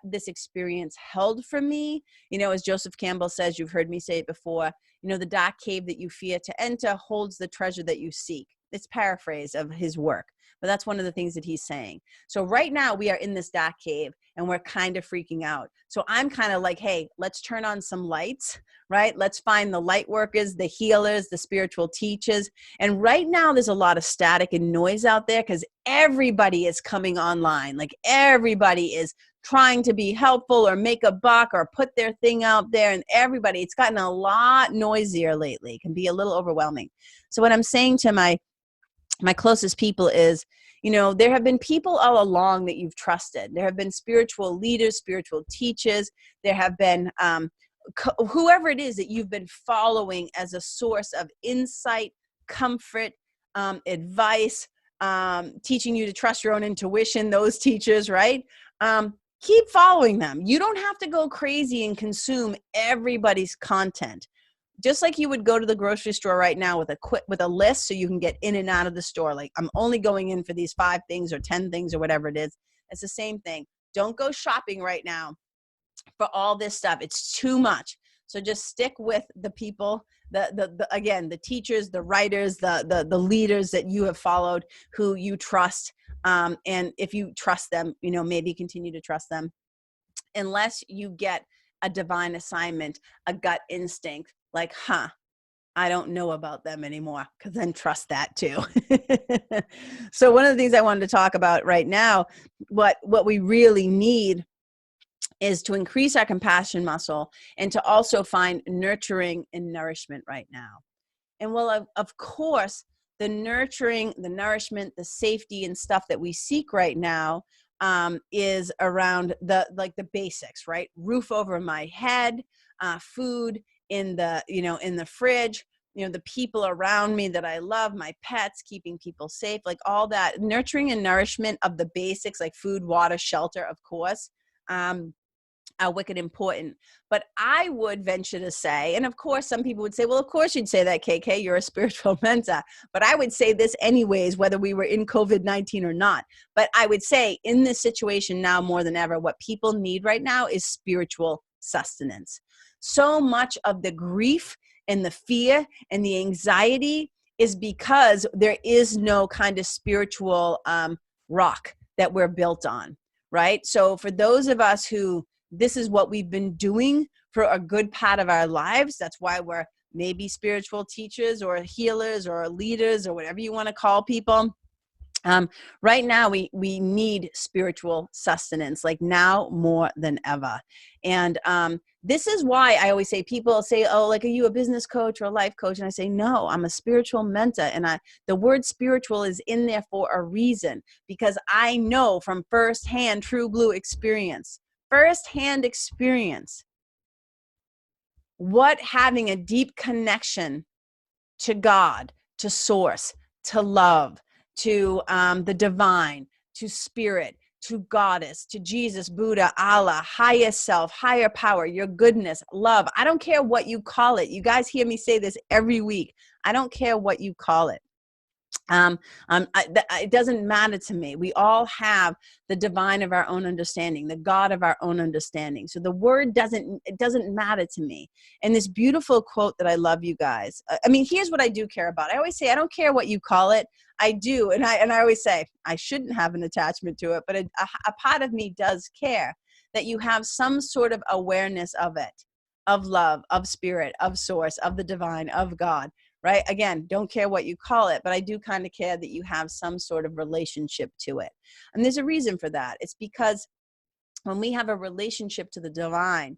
this experience held for me. As Joseph Campbell says, you've heard me say it before, the dark cave that you fear to enter holds the treasure that you seek. It's paraphrase of his work, but that's one of the things that he's saying. So right now we are in this dark cave and we're kind of freaking out. So I'm kind of like, hey, let's turn on some lights, right? Let's find the light workers, the healers, the spiritual teachers. And right now there's a lot of static and noise out there because everybody is coming online. Like everybody is trying to be helpful or make a buck or put their thing out there, and it's gotten a lot noisier lately. It can be a little overwhelming. So what I'm saying to my closest people is, there have been people all along that you've trusted. There have been spiritual leaders, spiritual teachers. There have been whoever it is that you've been following as a source of insight, comfort, advice, teaching you to trust your own intuition, those teachers, right? Keep following them. You don't have to go crazy and consume everybody's content. Just like you would go to the grocery store right now with a list so you can get in and out of the store. Like, I'm only going in for these 5 things or 10 things or whatever it is. It's the same thing. Don't go shopping right now for all this stuff. It's too much. So just stick with the people, again, the teachers, the writers, the leaders that you have followed, who you trust. And if you trust them, maybe continue to trust them, unless you get a divine assignment, a gut instinct, like, I don't know about them anymore, because then trust that too. So one of the things I wanted to talk about right now, what we really need is to increase our compassion muscle and to also find nurturing and nourishment right now. And well, of course, the nurturing, the nourishment, the safety and stuff that we seek right now is around the basics, right? Roof over my head, food in the fridge, the people around me that I love, my pets, keeping people safe, like all that nurturing and nourishment of the basics, like food, water, shelter, of course, are wicked important. But I would venture to say, and of course, some people would say, well, of course you'd say that, KK, you're a spiritual mentor. But I would say this anyways, whether we were in COVID-19 or not. But I would say in this situation now more than ever, what people need right now is spiritual sustenance. So much of the grief and the fear and the anxiety is because there is no kind of spiritual rock that we're built on, right? So for those of us who this is what we've been doing for a good part of our lives, that's why we're maybe spiritual teachers or healers or leaders or whatever you want to call people. Right now, we need spiritual sustenance, like now more than ever. And this is why I always say, people say, oh, like, are you a business coach or a life coach? And I say, no, I'm a spiritual mentor. And the word spiritual is in there for a reason, because I know from firsthand, true blue experience, what having a deep connection to God, to source, to love, to the divine, to spirit, to goddess, to Jesus, Buddha, Allah, highest self, higher power, your goodness, love. I don't care what you call it. You guys hear me say this every week. I don't care what you call it. It doesn't matter to me. We all have the divine of our own understanding, the God of our own understanding. So the word doesn't matter to me. And this beautiful quote that I love, you guys. I mean, here's what I do care about. I always say, I don't care what you call it. I do. And I always say, I shouldn't have an attachment to it, but a part of me does care that you have some sort of awareness of it, of love, of spirit, of source, of the divine, of God. Right? Again, don't care what you call it, but I do kind of care that you have some sort of relationship to it. And there's a reason for that. It's because when we have a relationship to the divine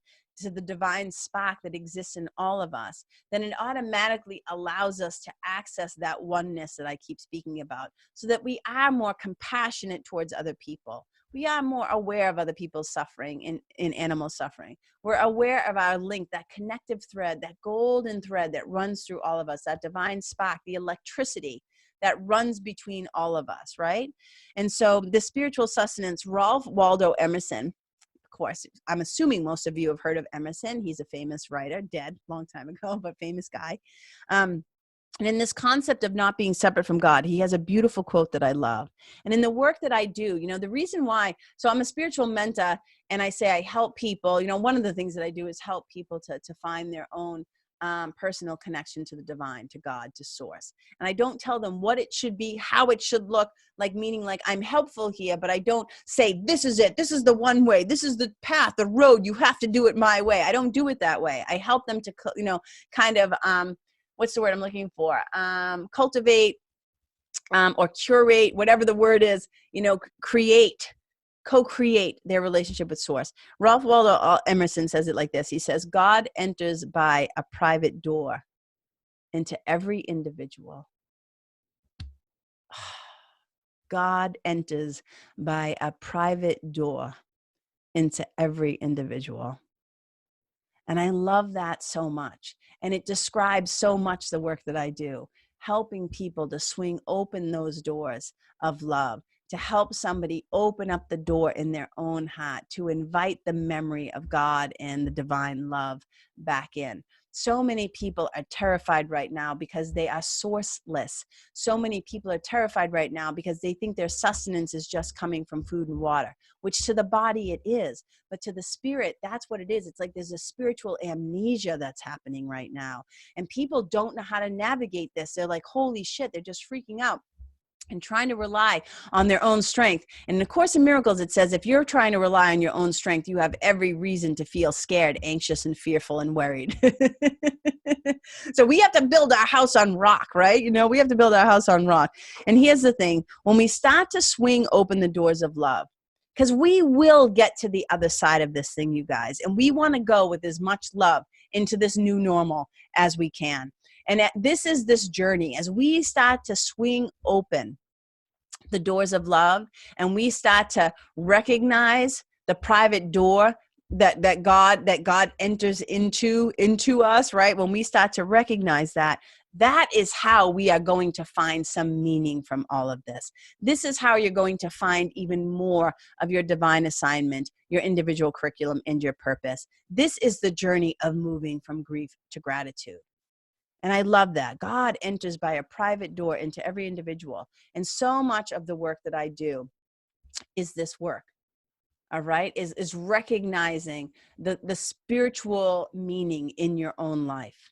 spark that exists in all of us, then it automatically allows us to access that oneness that I keep speaking about, so that we are more compassionate towards other people. We are more aware of other people's suffering, in animal suffering. We're aware of our link, that connective thread, that golden thread that runs through all of us, that divine spark, the electricity that runs between all of us, right? And so the spiritual sustenance, Ralph Waldo Emerson, of course, I'm assuming most of you have heard of Emerson. He's a famous writer, dead long time ago, but famous guy. And in this concept of not being separate from God, he has a beautiful quote that I love. And in the work that I do, the reason why, so I'm a spiritual mentor, and I say I help people, one of the things that I do is help people to find their own personal connection to the divine, to God, to source. And I don't tell them what it should be, how it should look, meaning I'm helpful here, but I don't say, this is it, this is the one way, this is the path, the road, you have to do it my way. I don't do it that way. I help them to, kind of, what's the word I'm looking for? Cultivate or curate, whatever the word is, co-create their relationship with source. Ralph Waldo Emerson says it like this. He says, God enters by a private door into every individual. God enters by a private door into every individual. And I love that so much. And it describes so much the work that I do. helping people to swing open those doors of love, to help somebody open up the door in their own heart, to invite the memory of God and the divine love back in. So many people are terrified right now because they are sourceless. So many people are terrified right now because they think their sustenance is just coming from food and water, which to the body it is, but to the spirit, that's what it is. It's like there's a spiritual amnesia that's happening right now. And people don't know how to navigate this. They're like, holy shit, they're just freaking out and trying to rely on their own strength. And in the Course in Miracles, it says, if you're trying to rely on your own strength, you have every reason to feel scared, anxious, and fearful and worried. So we have to build our house on rock, right? You know, we have to build our house on rock. And here's the thing, when we start to swing open the doors of love, because we will get to the other side of this thing, you guys, and we want to go with as much love into this new normal as we can. And this is this journey as we start to swing open the doors of love and we start to recognize the private door that God enters into us, right? When we start to recognize that, that is how we are going to find some meaning from all of this. This is how you're going to find even more of your divine assignment, your individual curriculum, and your purpose. This is the journey of moving from grief to gratitude. And I love that. God enters by a private door into every individual. And so much of the work that I do is this work, all right, is recognizing the spiritual meaning in your own life,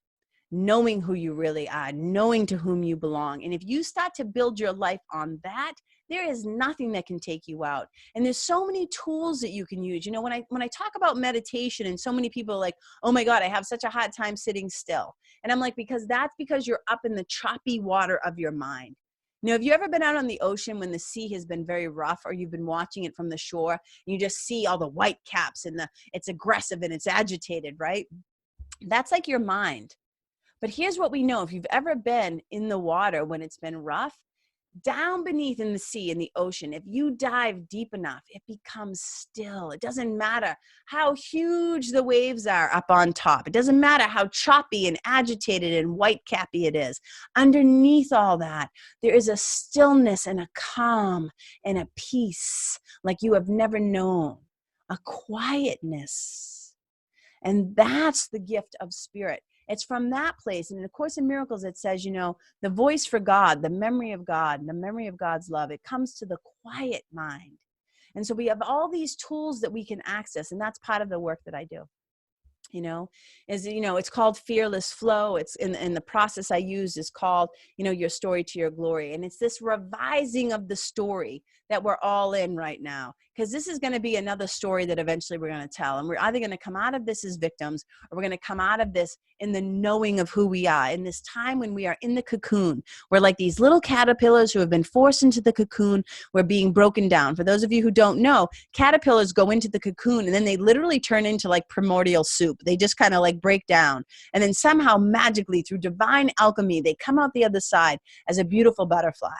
knowing who you really are, knowing to whom you belong. And if you start to build your life on that, there is nothing that can take you out. And there's so many tools that you can use. You know, when I talk about meditation, and so many people are like, oh my God, I have such a hard time sitting still. And I'm like, because you're up in the choppy water of your mind. You know, have you ever been out on the ocean when the sea has been very rough, or you've been watching it from the shore and you just see all the white caps and it's aggressive and it's agitated, right? That's like your mind. But here's what we know. If you've ever been in the water when it's been rough, down beneath in the sea, in the ocean, if you dive deep enough, it becomes still. It doesn't matter how huge the waves are up on top. It doesn't matter how choppy and agitated and white cappy it is. Underneath all that, there is a stillness and a calm and a peace like you have never known, a quietness. And that's the gift of spirit. It's from that place. And in the Course in Miracles, it says, you know, the voice for God, the memory of God, and the memory of God's love, it comes to the quiet mind. And so we have all these tools that we can access. And that's part of the work that I do. It's called fearless flow. It's in the process I use is called, your story to your glory. And it's this revising of the story that we're all in right now, because this is going to be another story that eventually we're going to tell. And we're either going to come out of this as victims, or we're going to come out of this in the knowing of who we are. In this time when we are in the cocoon, we're like these little caterpillars who have been forced into the cocoon. We're being broken down. For those of you who don't know, caterpillars go into the cocoon and then they literally turn into like primordial soup. They just kind of like break down. And then somehow magically through divine alchemy, they come out the other side as a beautiful butterfly.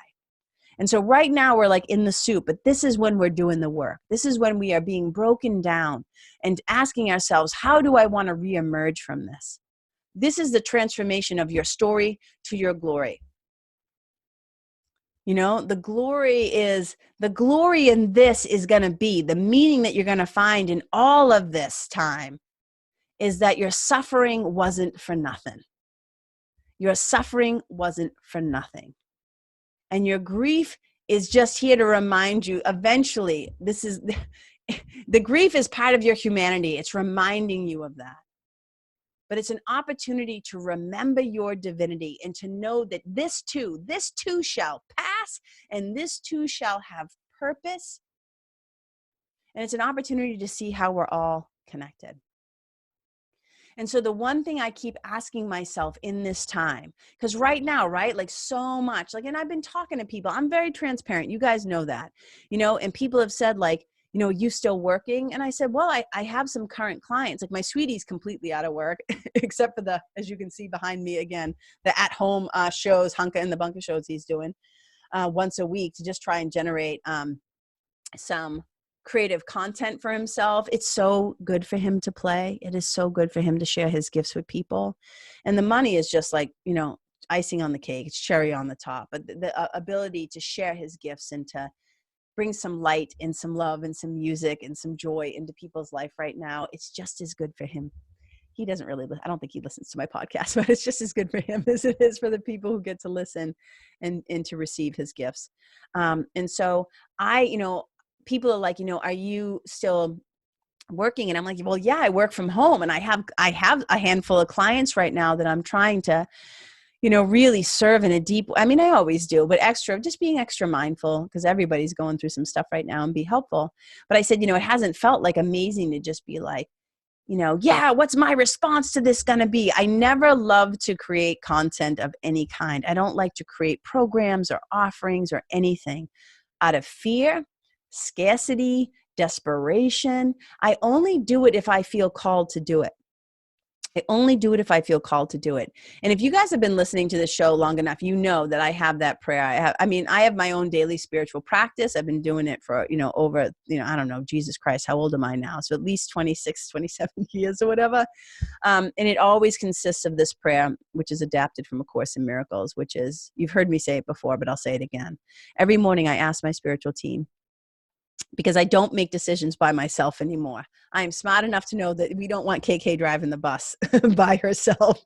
And so right now we're like in the soup, but this is when we're doing the work. This is when we are being broken down and asking ourselves, how do I want to reemerge from this? This is the transformation of your story to your glory. The glory in this is going to be the meaning that you're going to find in all of this time is that your suffering wasn't for nothing. Your suffering wasn't for nothing. And your grief is just here to remind you, eventually, the grief is part of your humanity. It's reminding you of that. But it's an opportunity to remember your divinity and to know that this too shall pass, and this too shall have purpose. And it's an opportunity to see how we're all connected. And so the one thing I keep asking myself in this time, because right now, right, like so much, like, and I've been talking to people, I'm very transparent. You guys know that, and people have said like, you still working? And I said, well, I have some current clients. Like my sweetie's completely out of work, except for as you can see behind me again, the at-home shows, Hunker In The Bunker shows he's doing once a week to just try and generate some creative content for himself. It's so good for him to play. It is so good for him to share his gifts with people. And the money is just like, icing on the cake. It's cherry on the top. But the ability to share his gifts and to bring some light and some love and some music and some joy into people's life right now, it's just as good for him. He doesn't really, I don't think he listens to my podcast, but it's just as good for him as it is for the people who get to listen and to receive his gifts. And so people are like, are you still working? And I'm like, well, yeah, I work from home, and I have a handful of clients right now that I'm trying to, really serve in a deep, I mean, I always do, but just being extra mindful, because everybody's going through some stuff right now, and be helpful. But I said, it hasn't felt like amazing to just be like, yeah, what's my response to this going to be? I never love to create content of any kind. I don't like to create programs or offerings or anything out of fear, scarcity, desperation. I only do it if I feel called to do it. I only do it if I feel called to do it. And if you guys have been listening to the show long enough, you know that I have that prayer. I have my own daily spiritual practice. I've been doing it for, over, I don't know, Jesus Christ, how old am I now? So at least 26, 27 years or whatever. And it always consists of this prayer, which is adapted from A Course in Miracles, which is, you've heard me say it before, but I'll say it again. Every morning I ask my spiritual team, because I don't make decisions by myself anymore. I am smart enough to know that we don't want KK driving the bus by herself.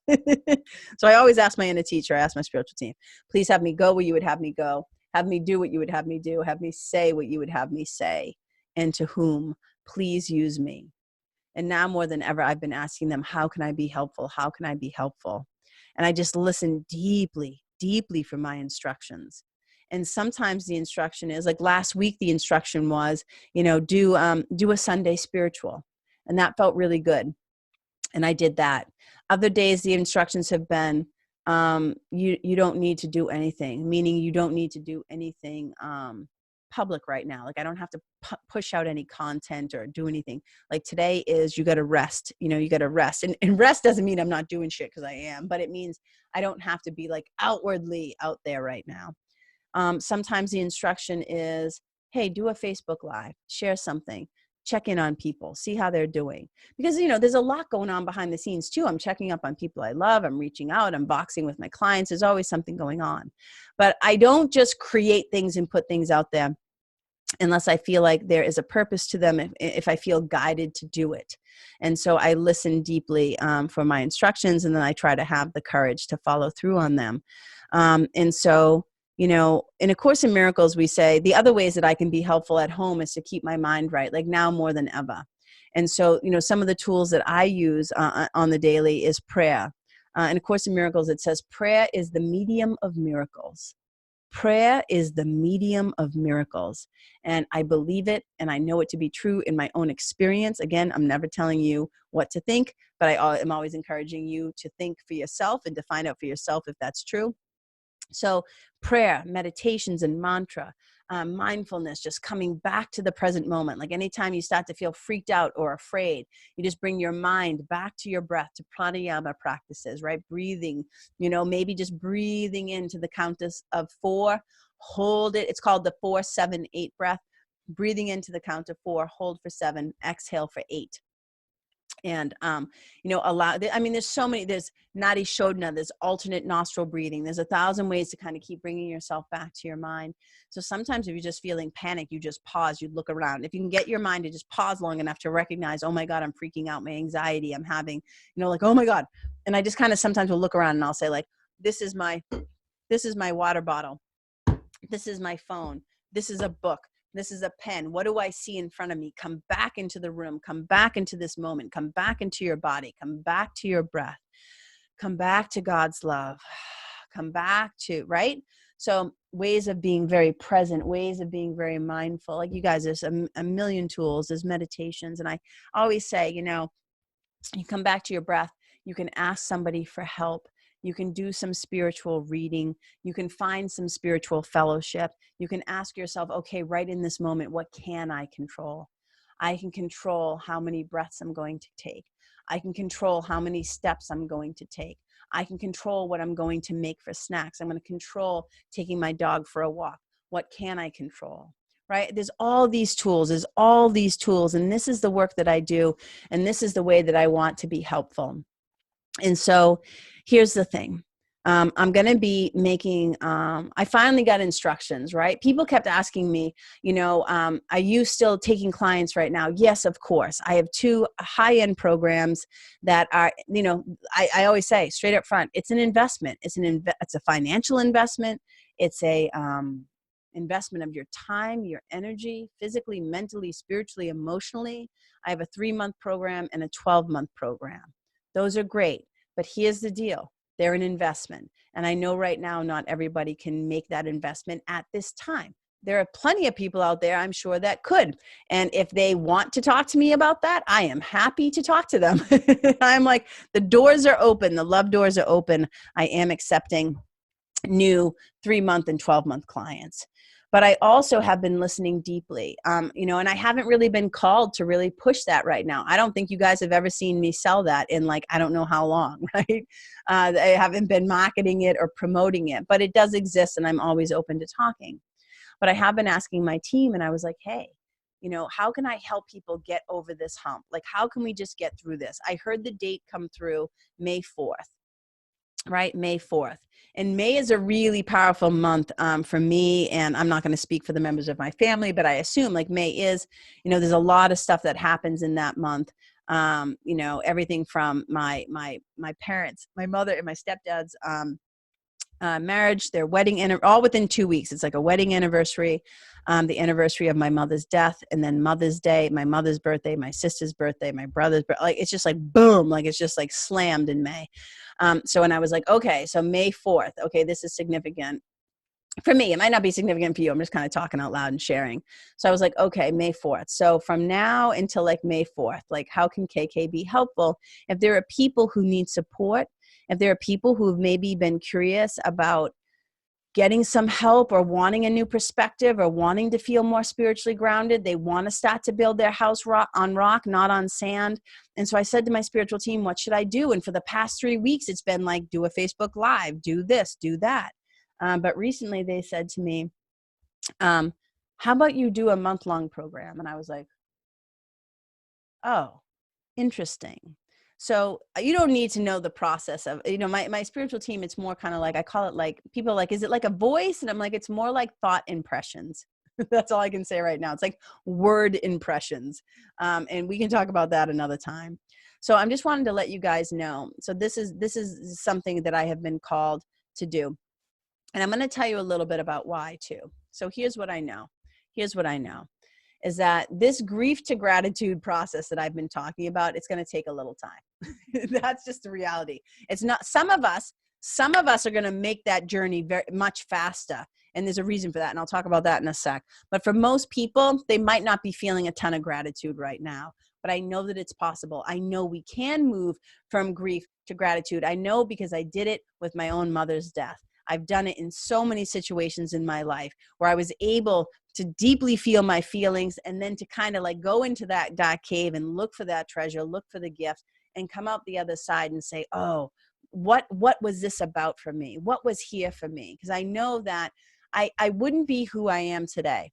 So I always ask my inner teacher, I ask my spiritual team, please have me go where you would have me go. Have me do what you would have me do. Have me say what you would have me say. And to whom, please use me. And now more than ever, I've been asking them, how can I be helpful? How can I be helpful? And I just listen deeply, deeply for my instructions. And sometimes the instruction is like last week, the instruction was, do a Sunday spiritual. And that felt really good. And I did that. Other days, the instructions have been, you don't need to do anything, meaning you don't need to do anything public right now. Like I don't have to push out any content or do anything. Like today is, you got to rest, you got to rest. And rest doesn't mean I'm not doing shit, because I am, but it means I don't have to be like outwardly out there right now. Sometimes the instruction is, hey, do a Facebook Live, share something, check in on people, see how they're doing. Because, there's a lot going on behind the scenes too. I'm checking up on people I love. I'm reaching out. I'm boxing with my clients. There's always something going on. But I don't just create things and put things out there unless I feel like there is a purpose to them, if I feel guided to do it. And so I listen deeply for my instructions, and then I try to have the courage to follow through on them. And so, in A Course in Miracles, we say the other ways that I can be helpful at home is to keep my mind right, like now more than ever. And so, some of the tools that I use on the daily is prayer. In A Course in Miracles, it says, prayer is the medium of miracles. Prayer is the medium of miracles. And I believe it, and I know it to be true in my own experience. Again, I'm never telling you what to think, but I am always encouraging you to think for yourself and to find out for yourself if that's true. So prayer, meditations, and mantra, mindfulness, just coming back to the present moment. Like anytime you start to feel freaked out or afraid, you just bring your mind back to your breath, to pranayama practices, right? Breathing, maybe just breathing into the count of 4, hold it. It's called the 4-7-8 breath. Breathing into the count of 4, hold for 7, exhale for 8. And, there's so many, there's Nadi Shodhana, there's alternate nostril breathing. There's 1,000 ways to kind of keep bringing yourself back to your mind. So sometimes if you're just feeling panic, you just pause, you look around. If you can get your mind to just pause long enough to recognize, oh my God, I'm freaking out, my anxiety, I'm having, like, oh my God. And I just kind of sometimes will look around and I'll say like, this is my water bottle. This is my phone. This is a book. This is a pen. What do I see in front of me? Come back into the room. Come back into this moment. Come back into your body. Come back to your breath. Come back to God's love. Come back to, right? So ways of being very present, ways of being very mindful. Like you guys, there's a million tools. There's meditations. And I always say, you come back to your breath. You can ask somebody for help. You can do some spiritual reading. You can find some spiritual fellowship. You can ask yourself, okay, right in this moment, what can I control? I can control how many breaths I'm going to take. I can control how many steps I'm going to take. I can control what I'm going to make for snacks. I'm going to control taking my dog for a walk. What can I control? Right? There's all these tools. And this is the work that I do. And this is the way that I want to be helpful. And so here's the thing. I'm going to be making, I finally got instructions, right? People kept asking me, are you still taking clients right now? Yes, of course. I have 2 high-end programs that are, I always say straight up front, it's an investment. It's a financial investment. It's a, investment of your time, your energy, physically, mentally, spiritually, emotionally. I have a 3-month program and a 12-month program. Those are great. But here's the deal. They're an investment. And I know right now, not everybody can make that investment at this time. There are plenty of people out there, I'm sure, that could. And if they want to talk to me about that, I am happy to talk to them. I'm like, the doors are open. The love doors are open. I am accepting new 3-month and 12-month clients. But I also have been listening deeply, and I haven't really been called to really push that right now. I don't think you guys have ever seen me sell that in like, I don't know how long, right? I haven't been marketing it or promoting it, but it does exist and I'm always open to talking. But I have been asking my team and I was like, hey, how can I help people get over this hump? Like, how can we just get through this? I heard the date come through May 4th. Right, May 4th. And May is a really powerful month for me. And I'm not going to speak for the members of my family, but I assume like May is, there's a lot of stuff that happens in that month. Everything from my parents, my mother and my stepdad's marriage, their wedding, all within 2 weeks. It's like a wedding anniversary, the anniversary of my mother's death, and then Mother's Day, my mother's birthday, my sister's birthday, my brother's birthday. Like, it's just like boom, like it's just like slammed in May. So when I was like, okay, so May 4th, okay, this is significant. For me, it might not be significant for you. I'm just kind of talking out loud and sharing. So I was like, okay, May 4th. So from now until like May 4th, like how can KK be helpful? If there are people who need support, if there are people who've maybe been curious about getting some help or wanting a new perspective or wanting to feel more spiritually grounded, they want to start to build their house on rock, not on sand. And so I said to my spiritual team, what should I do? And for the past 3 weeks, it's been like, do a Facebook Live, do this, do that. But recently they said to me, how about you do a month-long program? And I was like, oh, interesting. So you don't need to know the process of, my spiritual team, it's more kind of like, I call it like, people are like, is it like a voice? And I'm like, it's more like thought impressions. That's all I can say right now. It's like word impressions. And we can talk about that another time. So I'm just wanting to let you guys know. So this is something that I have been called to do. And I'm going to tell you a little bit about why too. So here's what I know. Is that this grief to gratitude process that I've been talking about, it's going to take a little time. That's just the reality. It's not, some of us are going to make that journey very much faster. And there's a reason for that. And I'll talk about that in a sec. But for most people, they might not be feeling a ton of gratitude right now. But I know that it's possible. I know we can move from grief to gratitude. I know because I did it with my own mother's death. I've done it in so many situations in my life where I was able to deeply feel my feelings and then to kind of like go into that dark cave and look for that treasure, look for the gift, and come out the other side and say, oh, what was this about for me? What was here for me? Because I know that I wouldn't be who I am today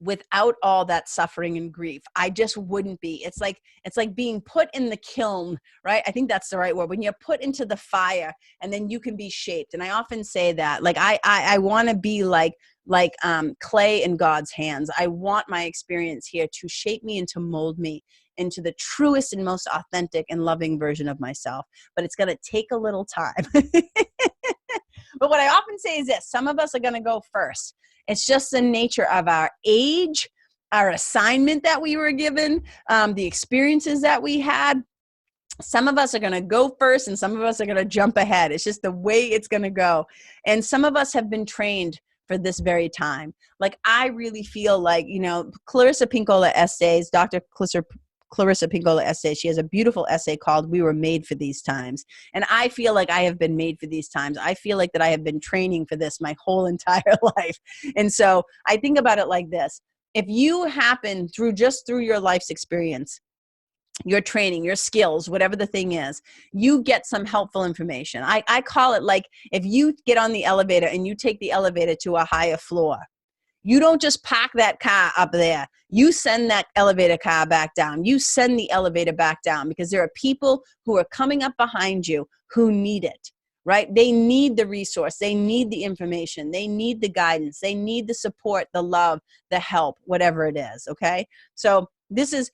without all that suffering and grief. I just wouldn't be. It's like being put in the kiln, right? I think that's the right word. When you're put into the fire and then you can be shaped. And I often say that, like, I want to be like clay in God's hands. I want my experience here to shape me and to mold me into the truest and most authentic and loving version of myself. But it's going to take a little time. But what I often say is this: some of us are going to go first. It's just the nature of our age, our assignment that we were given, the experiences that we had. Some of us are going to go first and some of us are going to jump ahead. It's just the way it's going to go. And some of us have been trained for this very time. Like, I really feel like, Clarissa Pinkola essays, Dr. Clarissa Pinkola essay. She has a beautiful essay called "We Were Made for These Times." And I feel like I have been made for these times. I feel like that I have been training for this my whole entire life. And so I think about it like this: if you happen through your life's experience, your training, your skills, whatever the thing is, you get some helpful information. I call it like, if you get on the elevator and you take the elevator to a higher floor, you don't just park that car up there. You send that elevator car back down. You send the elevator back down, because there are people who are coming up behind you who need it, right? They need the resource. They need the information. They need the guidance. They need the support, the love, the help, whatever it is, okay? So this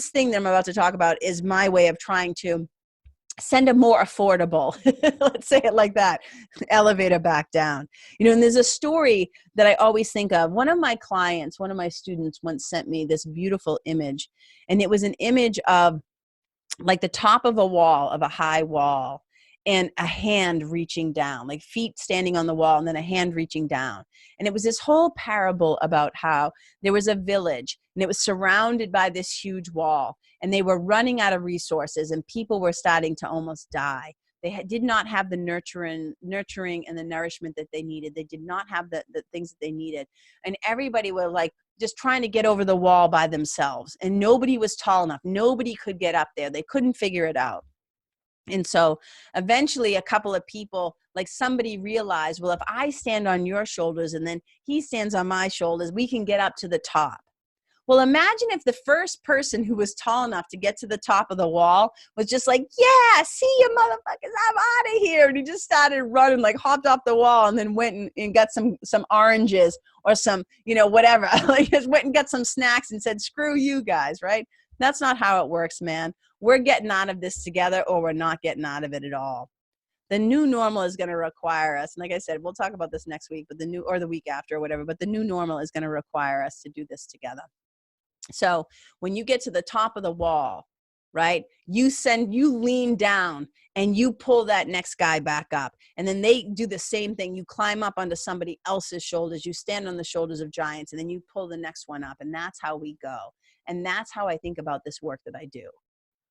thing that I'm about to talk about is my way of trying to send a more affordable, let's say it like that, elevator back down. And there's a story that I always think of. One of my clients, one of my students once sent me this beautiful image, and it was an image of like the top of a wall, of a high wall, and a hand reaching down, like feet standing on the wall and then a hand reaching down. And it was this whole parable about how there was a village and it was surrounded by this huge wall, and they were running out of resources and people were starting to almost die. They did not have the nurturing and the nourishment that they needed. They did not have the things that they needed. And everybody was like just trying to get over the wall by themselves. And nobody was tall enough. Nobody could get up there. They couldn't figure it out. And so eventually a couple of people, like somebody realized, well, if I stand on your shoulders and then he stands on my shoulders, we can get up to the top. Well, imagine if the first person who was tall enough to get to the top of the wall was just like, yeah, see you motherfuckers, I'm out of here. And he just started running, like hopped off the wall and then went and got some oranges or some, whatever. Like just went and got some snacks and said, screw you guys, right? That's not how it works, man. We're getting out of this together or we're not getting out of it at all. The new normal is going to require us. And like I said, we'll talk about this next week, but the week after or whatever, but the new normal is going to require us to do this together. So when you get to the top of the wall, right, you lean down and you pull that next guy back up. And then they do the same thing. You climb up onto somebody else's shoulders. You stand on the shoulders of giants and then you pull the next one up. And that's how we go. And that's how I think about this work that I do.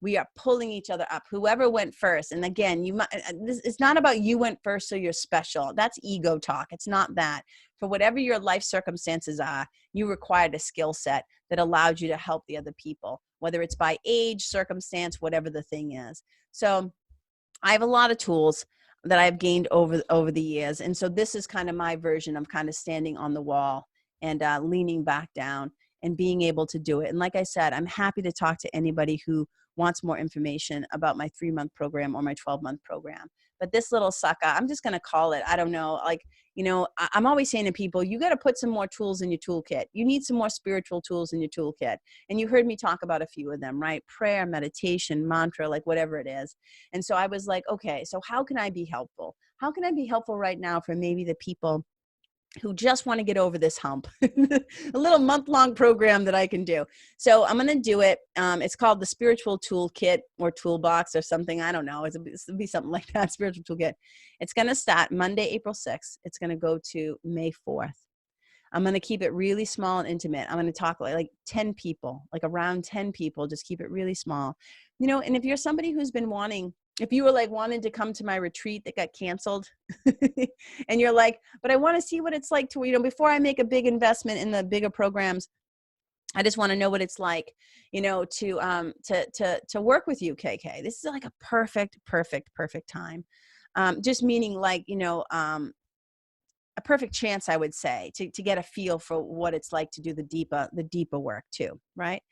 We are pulling each other up, whoever went first. And again, it's not about you went first so you're special. That's ego talk. It's not that. For whatever your life circumstances are, you required a skill set that allowed you to help the other people, whether it's by age, circumstance, whatever the thing is. So I have a lot of tools that I've gained over the years. And so this is kind of my version of kind of standing on the wall and leaning back down and being able to do it. And like I said, I'm happy to talk to anybody who wants more information about my 3-month program or my 12-month program. But this little sucker, I'm just going to call it, I don't know, I'm always saying to people, you got to put some more tools in your toolkit. You need some more spiritual tools in your toolkit. And you heard me talk about a few of them, right? Prayer, meditation, mantra, like whatever it is. And so I was like, okay, so how can I be helpful? How can I be helpful right now for maybe the people who just want to get over this hump? A little month-long program that I can do. So I'm going to do it. It's called the Spiritual Toolkit or Toolbox or something. I don't know. It'll be something like that, Spiritual Toolkit. It's going to start Monday, April 6th. It's going to go to May 4th. I'm going to keep it really small and intimate. I'm going to talk like 10 people, like around 10 people, just keep it really small. And if you're somebody who's been if you were like wanting to come to my retreat that got canceled and you're like, but I want to see what it's like to, before I make a big investment in the bigger programs, I just want to know what it's like, to work with you, KK. This is like a perfect time. Just meaning like, a perfect chance, I would say, to get a feel for what it's like to do the deeper work too, right?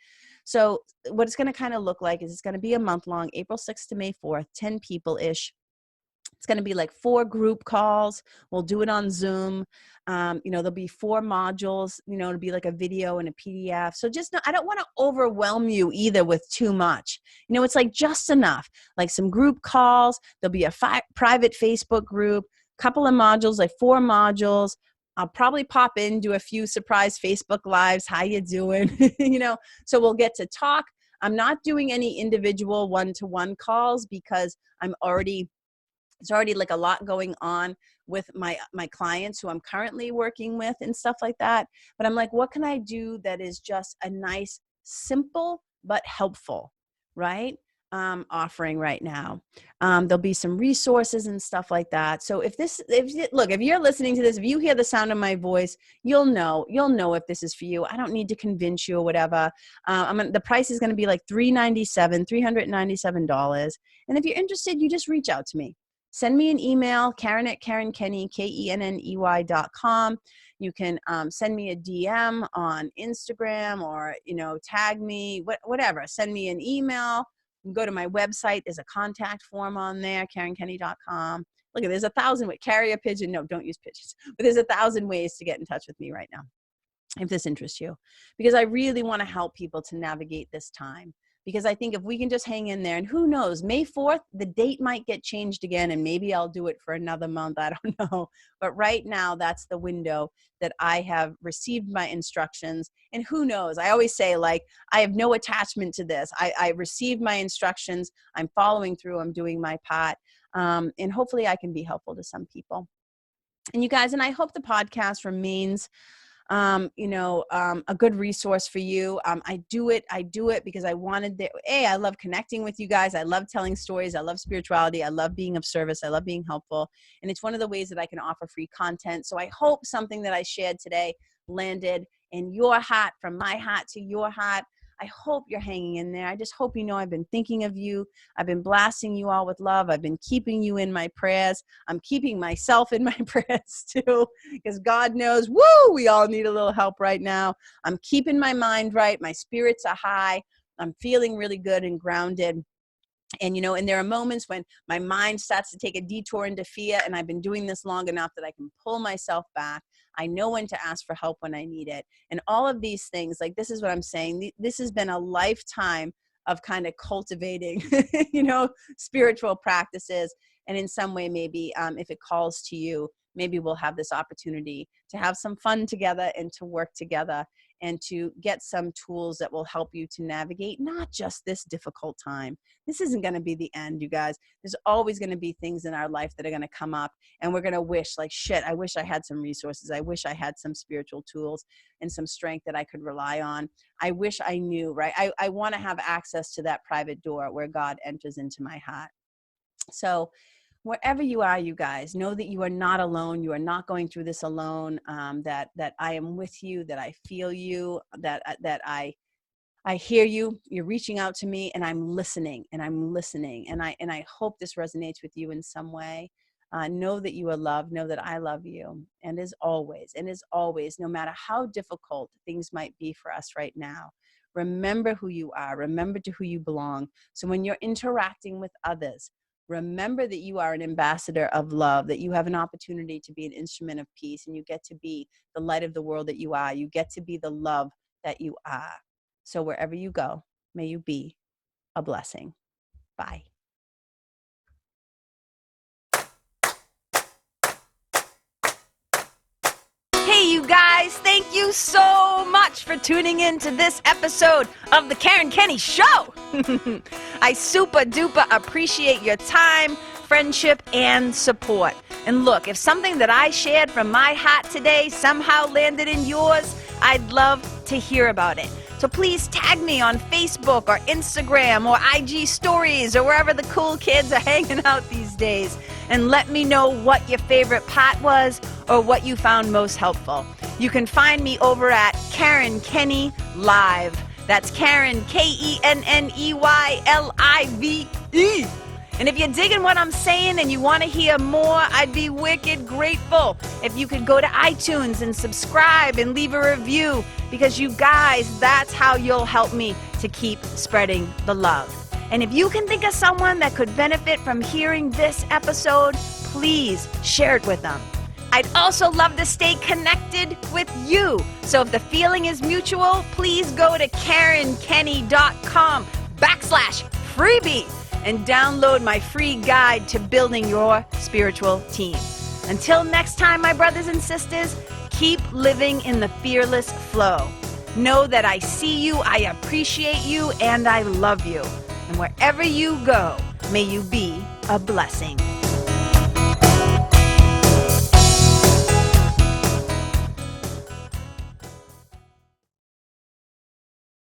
So what it's going to kind of look like is it's going to be a month long, April 6th to May 4th, 10 people-ish. It's going to be like 4 group calls. We'll do it on Zoom. There'll be 4 modules, it'll be like a video and a PDF. So I don't want to overwhelm you either with too much. It's like just enough, like some group calls. There'll be a private Facebook group, couple of modules, like 4 modules. I'll probably pop in, do a few surprise Facebook lives. How you doing? So we'll get to talk. I'm not doing any individual one-to-one calls because it's already like a lot going on with my clients who I'm currently working with and stuff like that. But I'm like, what can I do that is just a nice, simple, but helpful, right? Offering right now. There'll be some resources and stuff like that. So if you're listening to this, if you hear the sound of my voice, you'll know if this is for you. I don't need to convince you or whatever. The price is going to be like $397. And if you're interested, you just reach out to me. Send me an email, Karen@KarenKenney, KENNEY.com. You can send me a DM on Instagram or, tag me, whatever. Send me an email. You can go to my website. There's a contact form on there, KarenKenney.com. Look, there's 1,000 ways. Carrier pigeon. No, don't use pigeons. But there's 1,000 ways to get in touch with me right now, if this interests you, because I really want to help people to navigate this time. Because I think if we can just hang in there, and who knows, May 4th, the date might get changed again, and maybe I'll do it for another month. I don't know. But right now, that's the window that I have received my instructions. And who knows? I always say, like, I have no attachment to this. I received my instructions. I'm following through. I'm doing my part. And hopefully I can be helpful to some people. And you guys, and I hope the podcast remains a good resource for you. I do it because I wanted I love connecting with you guys. I love telling stories. I love spirituality. I love being of service. I love being helpful. And it's one of the ways that I can offer free content. So I hope something that I shared today landed in your heart, from my heart to your heart. I hope you're hanging in there. I just hope you know I've been thinking of you. I've been blasting you all with love. I've been keeping you in my prayers. I'm keeping myself in my prayers too, because God knows, we all need a little help right now. I'm keeping my mind right. My spirits are high. I'm feeling really good and grounded. And, and there are moments when my mind starts to take a detour into fear, and I've been doing this long enough that I can pull myself back. I know when to ask for help when I need it. And all of these things, like, this is what I'm saying. This has been a lifetime of kind of cultivating, spiritual practices. And in some way, maybe if it calls to you, maybe we'll have this opportunity to have some fun together and to work together and to get some tools that will help you to navigate not just this difficult time. This isn't going to be the end, you guys. There's always going to be things in our life that are going to come up, and we're going to wish, like, shit, I wish I had some resources. I wish I had some spiritual tools and some strength that I could rely on. I wish I knew, right? I want to have access to that private door where God enters into my heart. So wherever you are, you guys, know that you are not alone. You are not going through this alone. That I am with you. That I feel you. That I hear you. You're reaching out to me, and I'm listening. And I hope this resonates with you in some way. Know that you are loved. Know that I love you. And as always, no matter how difficult things might be for us right now, remember who you are. Remember to who you belong. So when you're interacting with others, remember that you are an ambassador of love, that you have an opportunity to be an instrument of peace, and you get to be the light of the world that you are. You get to be the love that you are. So wherever you go, may you be a blessing. Bye. Hey, you guys, thank you so much for tuning in to this episode of The Karen Kenney Show. I super duper appreciate your time, friendship, and support. And look, if something that I shared from my heart today somehow landed in yours, I'd love to hear about it. So please tag me on Facebook or Instagram or IG stories or wherever the cool kids are hanging out these days, and let me know what your favorite part was or what you found most helpful. You can find me over at Karen Kenney Live. That's Karen, KenneYlive. And if you're digging what I'm saying and you want to hear more, I'd be wicked grateful if you could go to iTunes and subscribe and leave a review, because you guys, that's how you'll help me to keep spreading the love. And if you can think of someone that could benefit from hearing this episode, please share it with them. I'd also love to stay connected with you. So if the feeling is mutual, please go to KarenKenney.com/freebie and download my free guide to building your spiritual team. Until next time, my brothers and sisters, keep living in the fearless flow. Know that I see you, I appreciate you, and I love you. And wherever you go, may you be a blessing.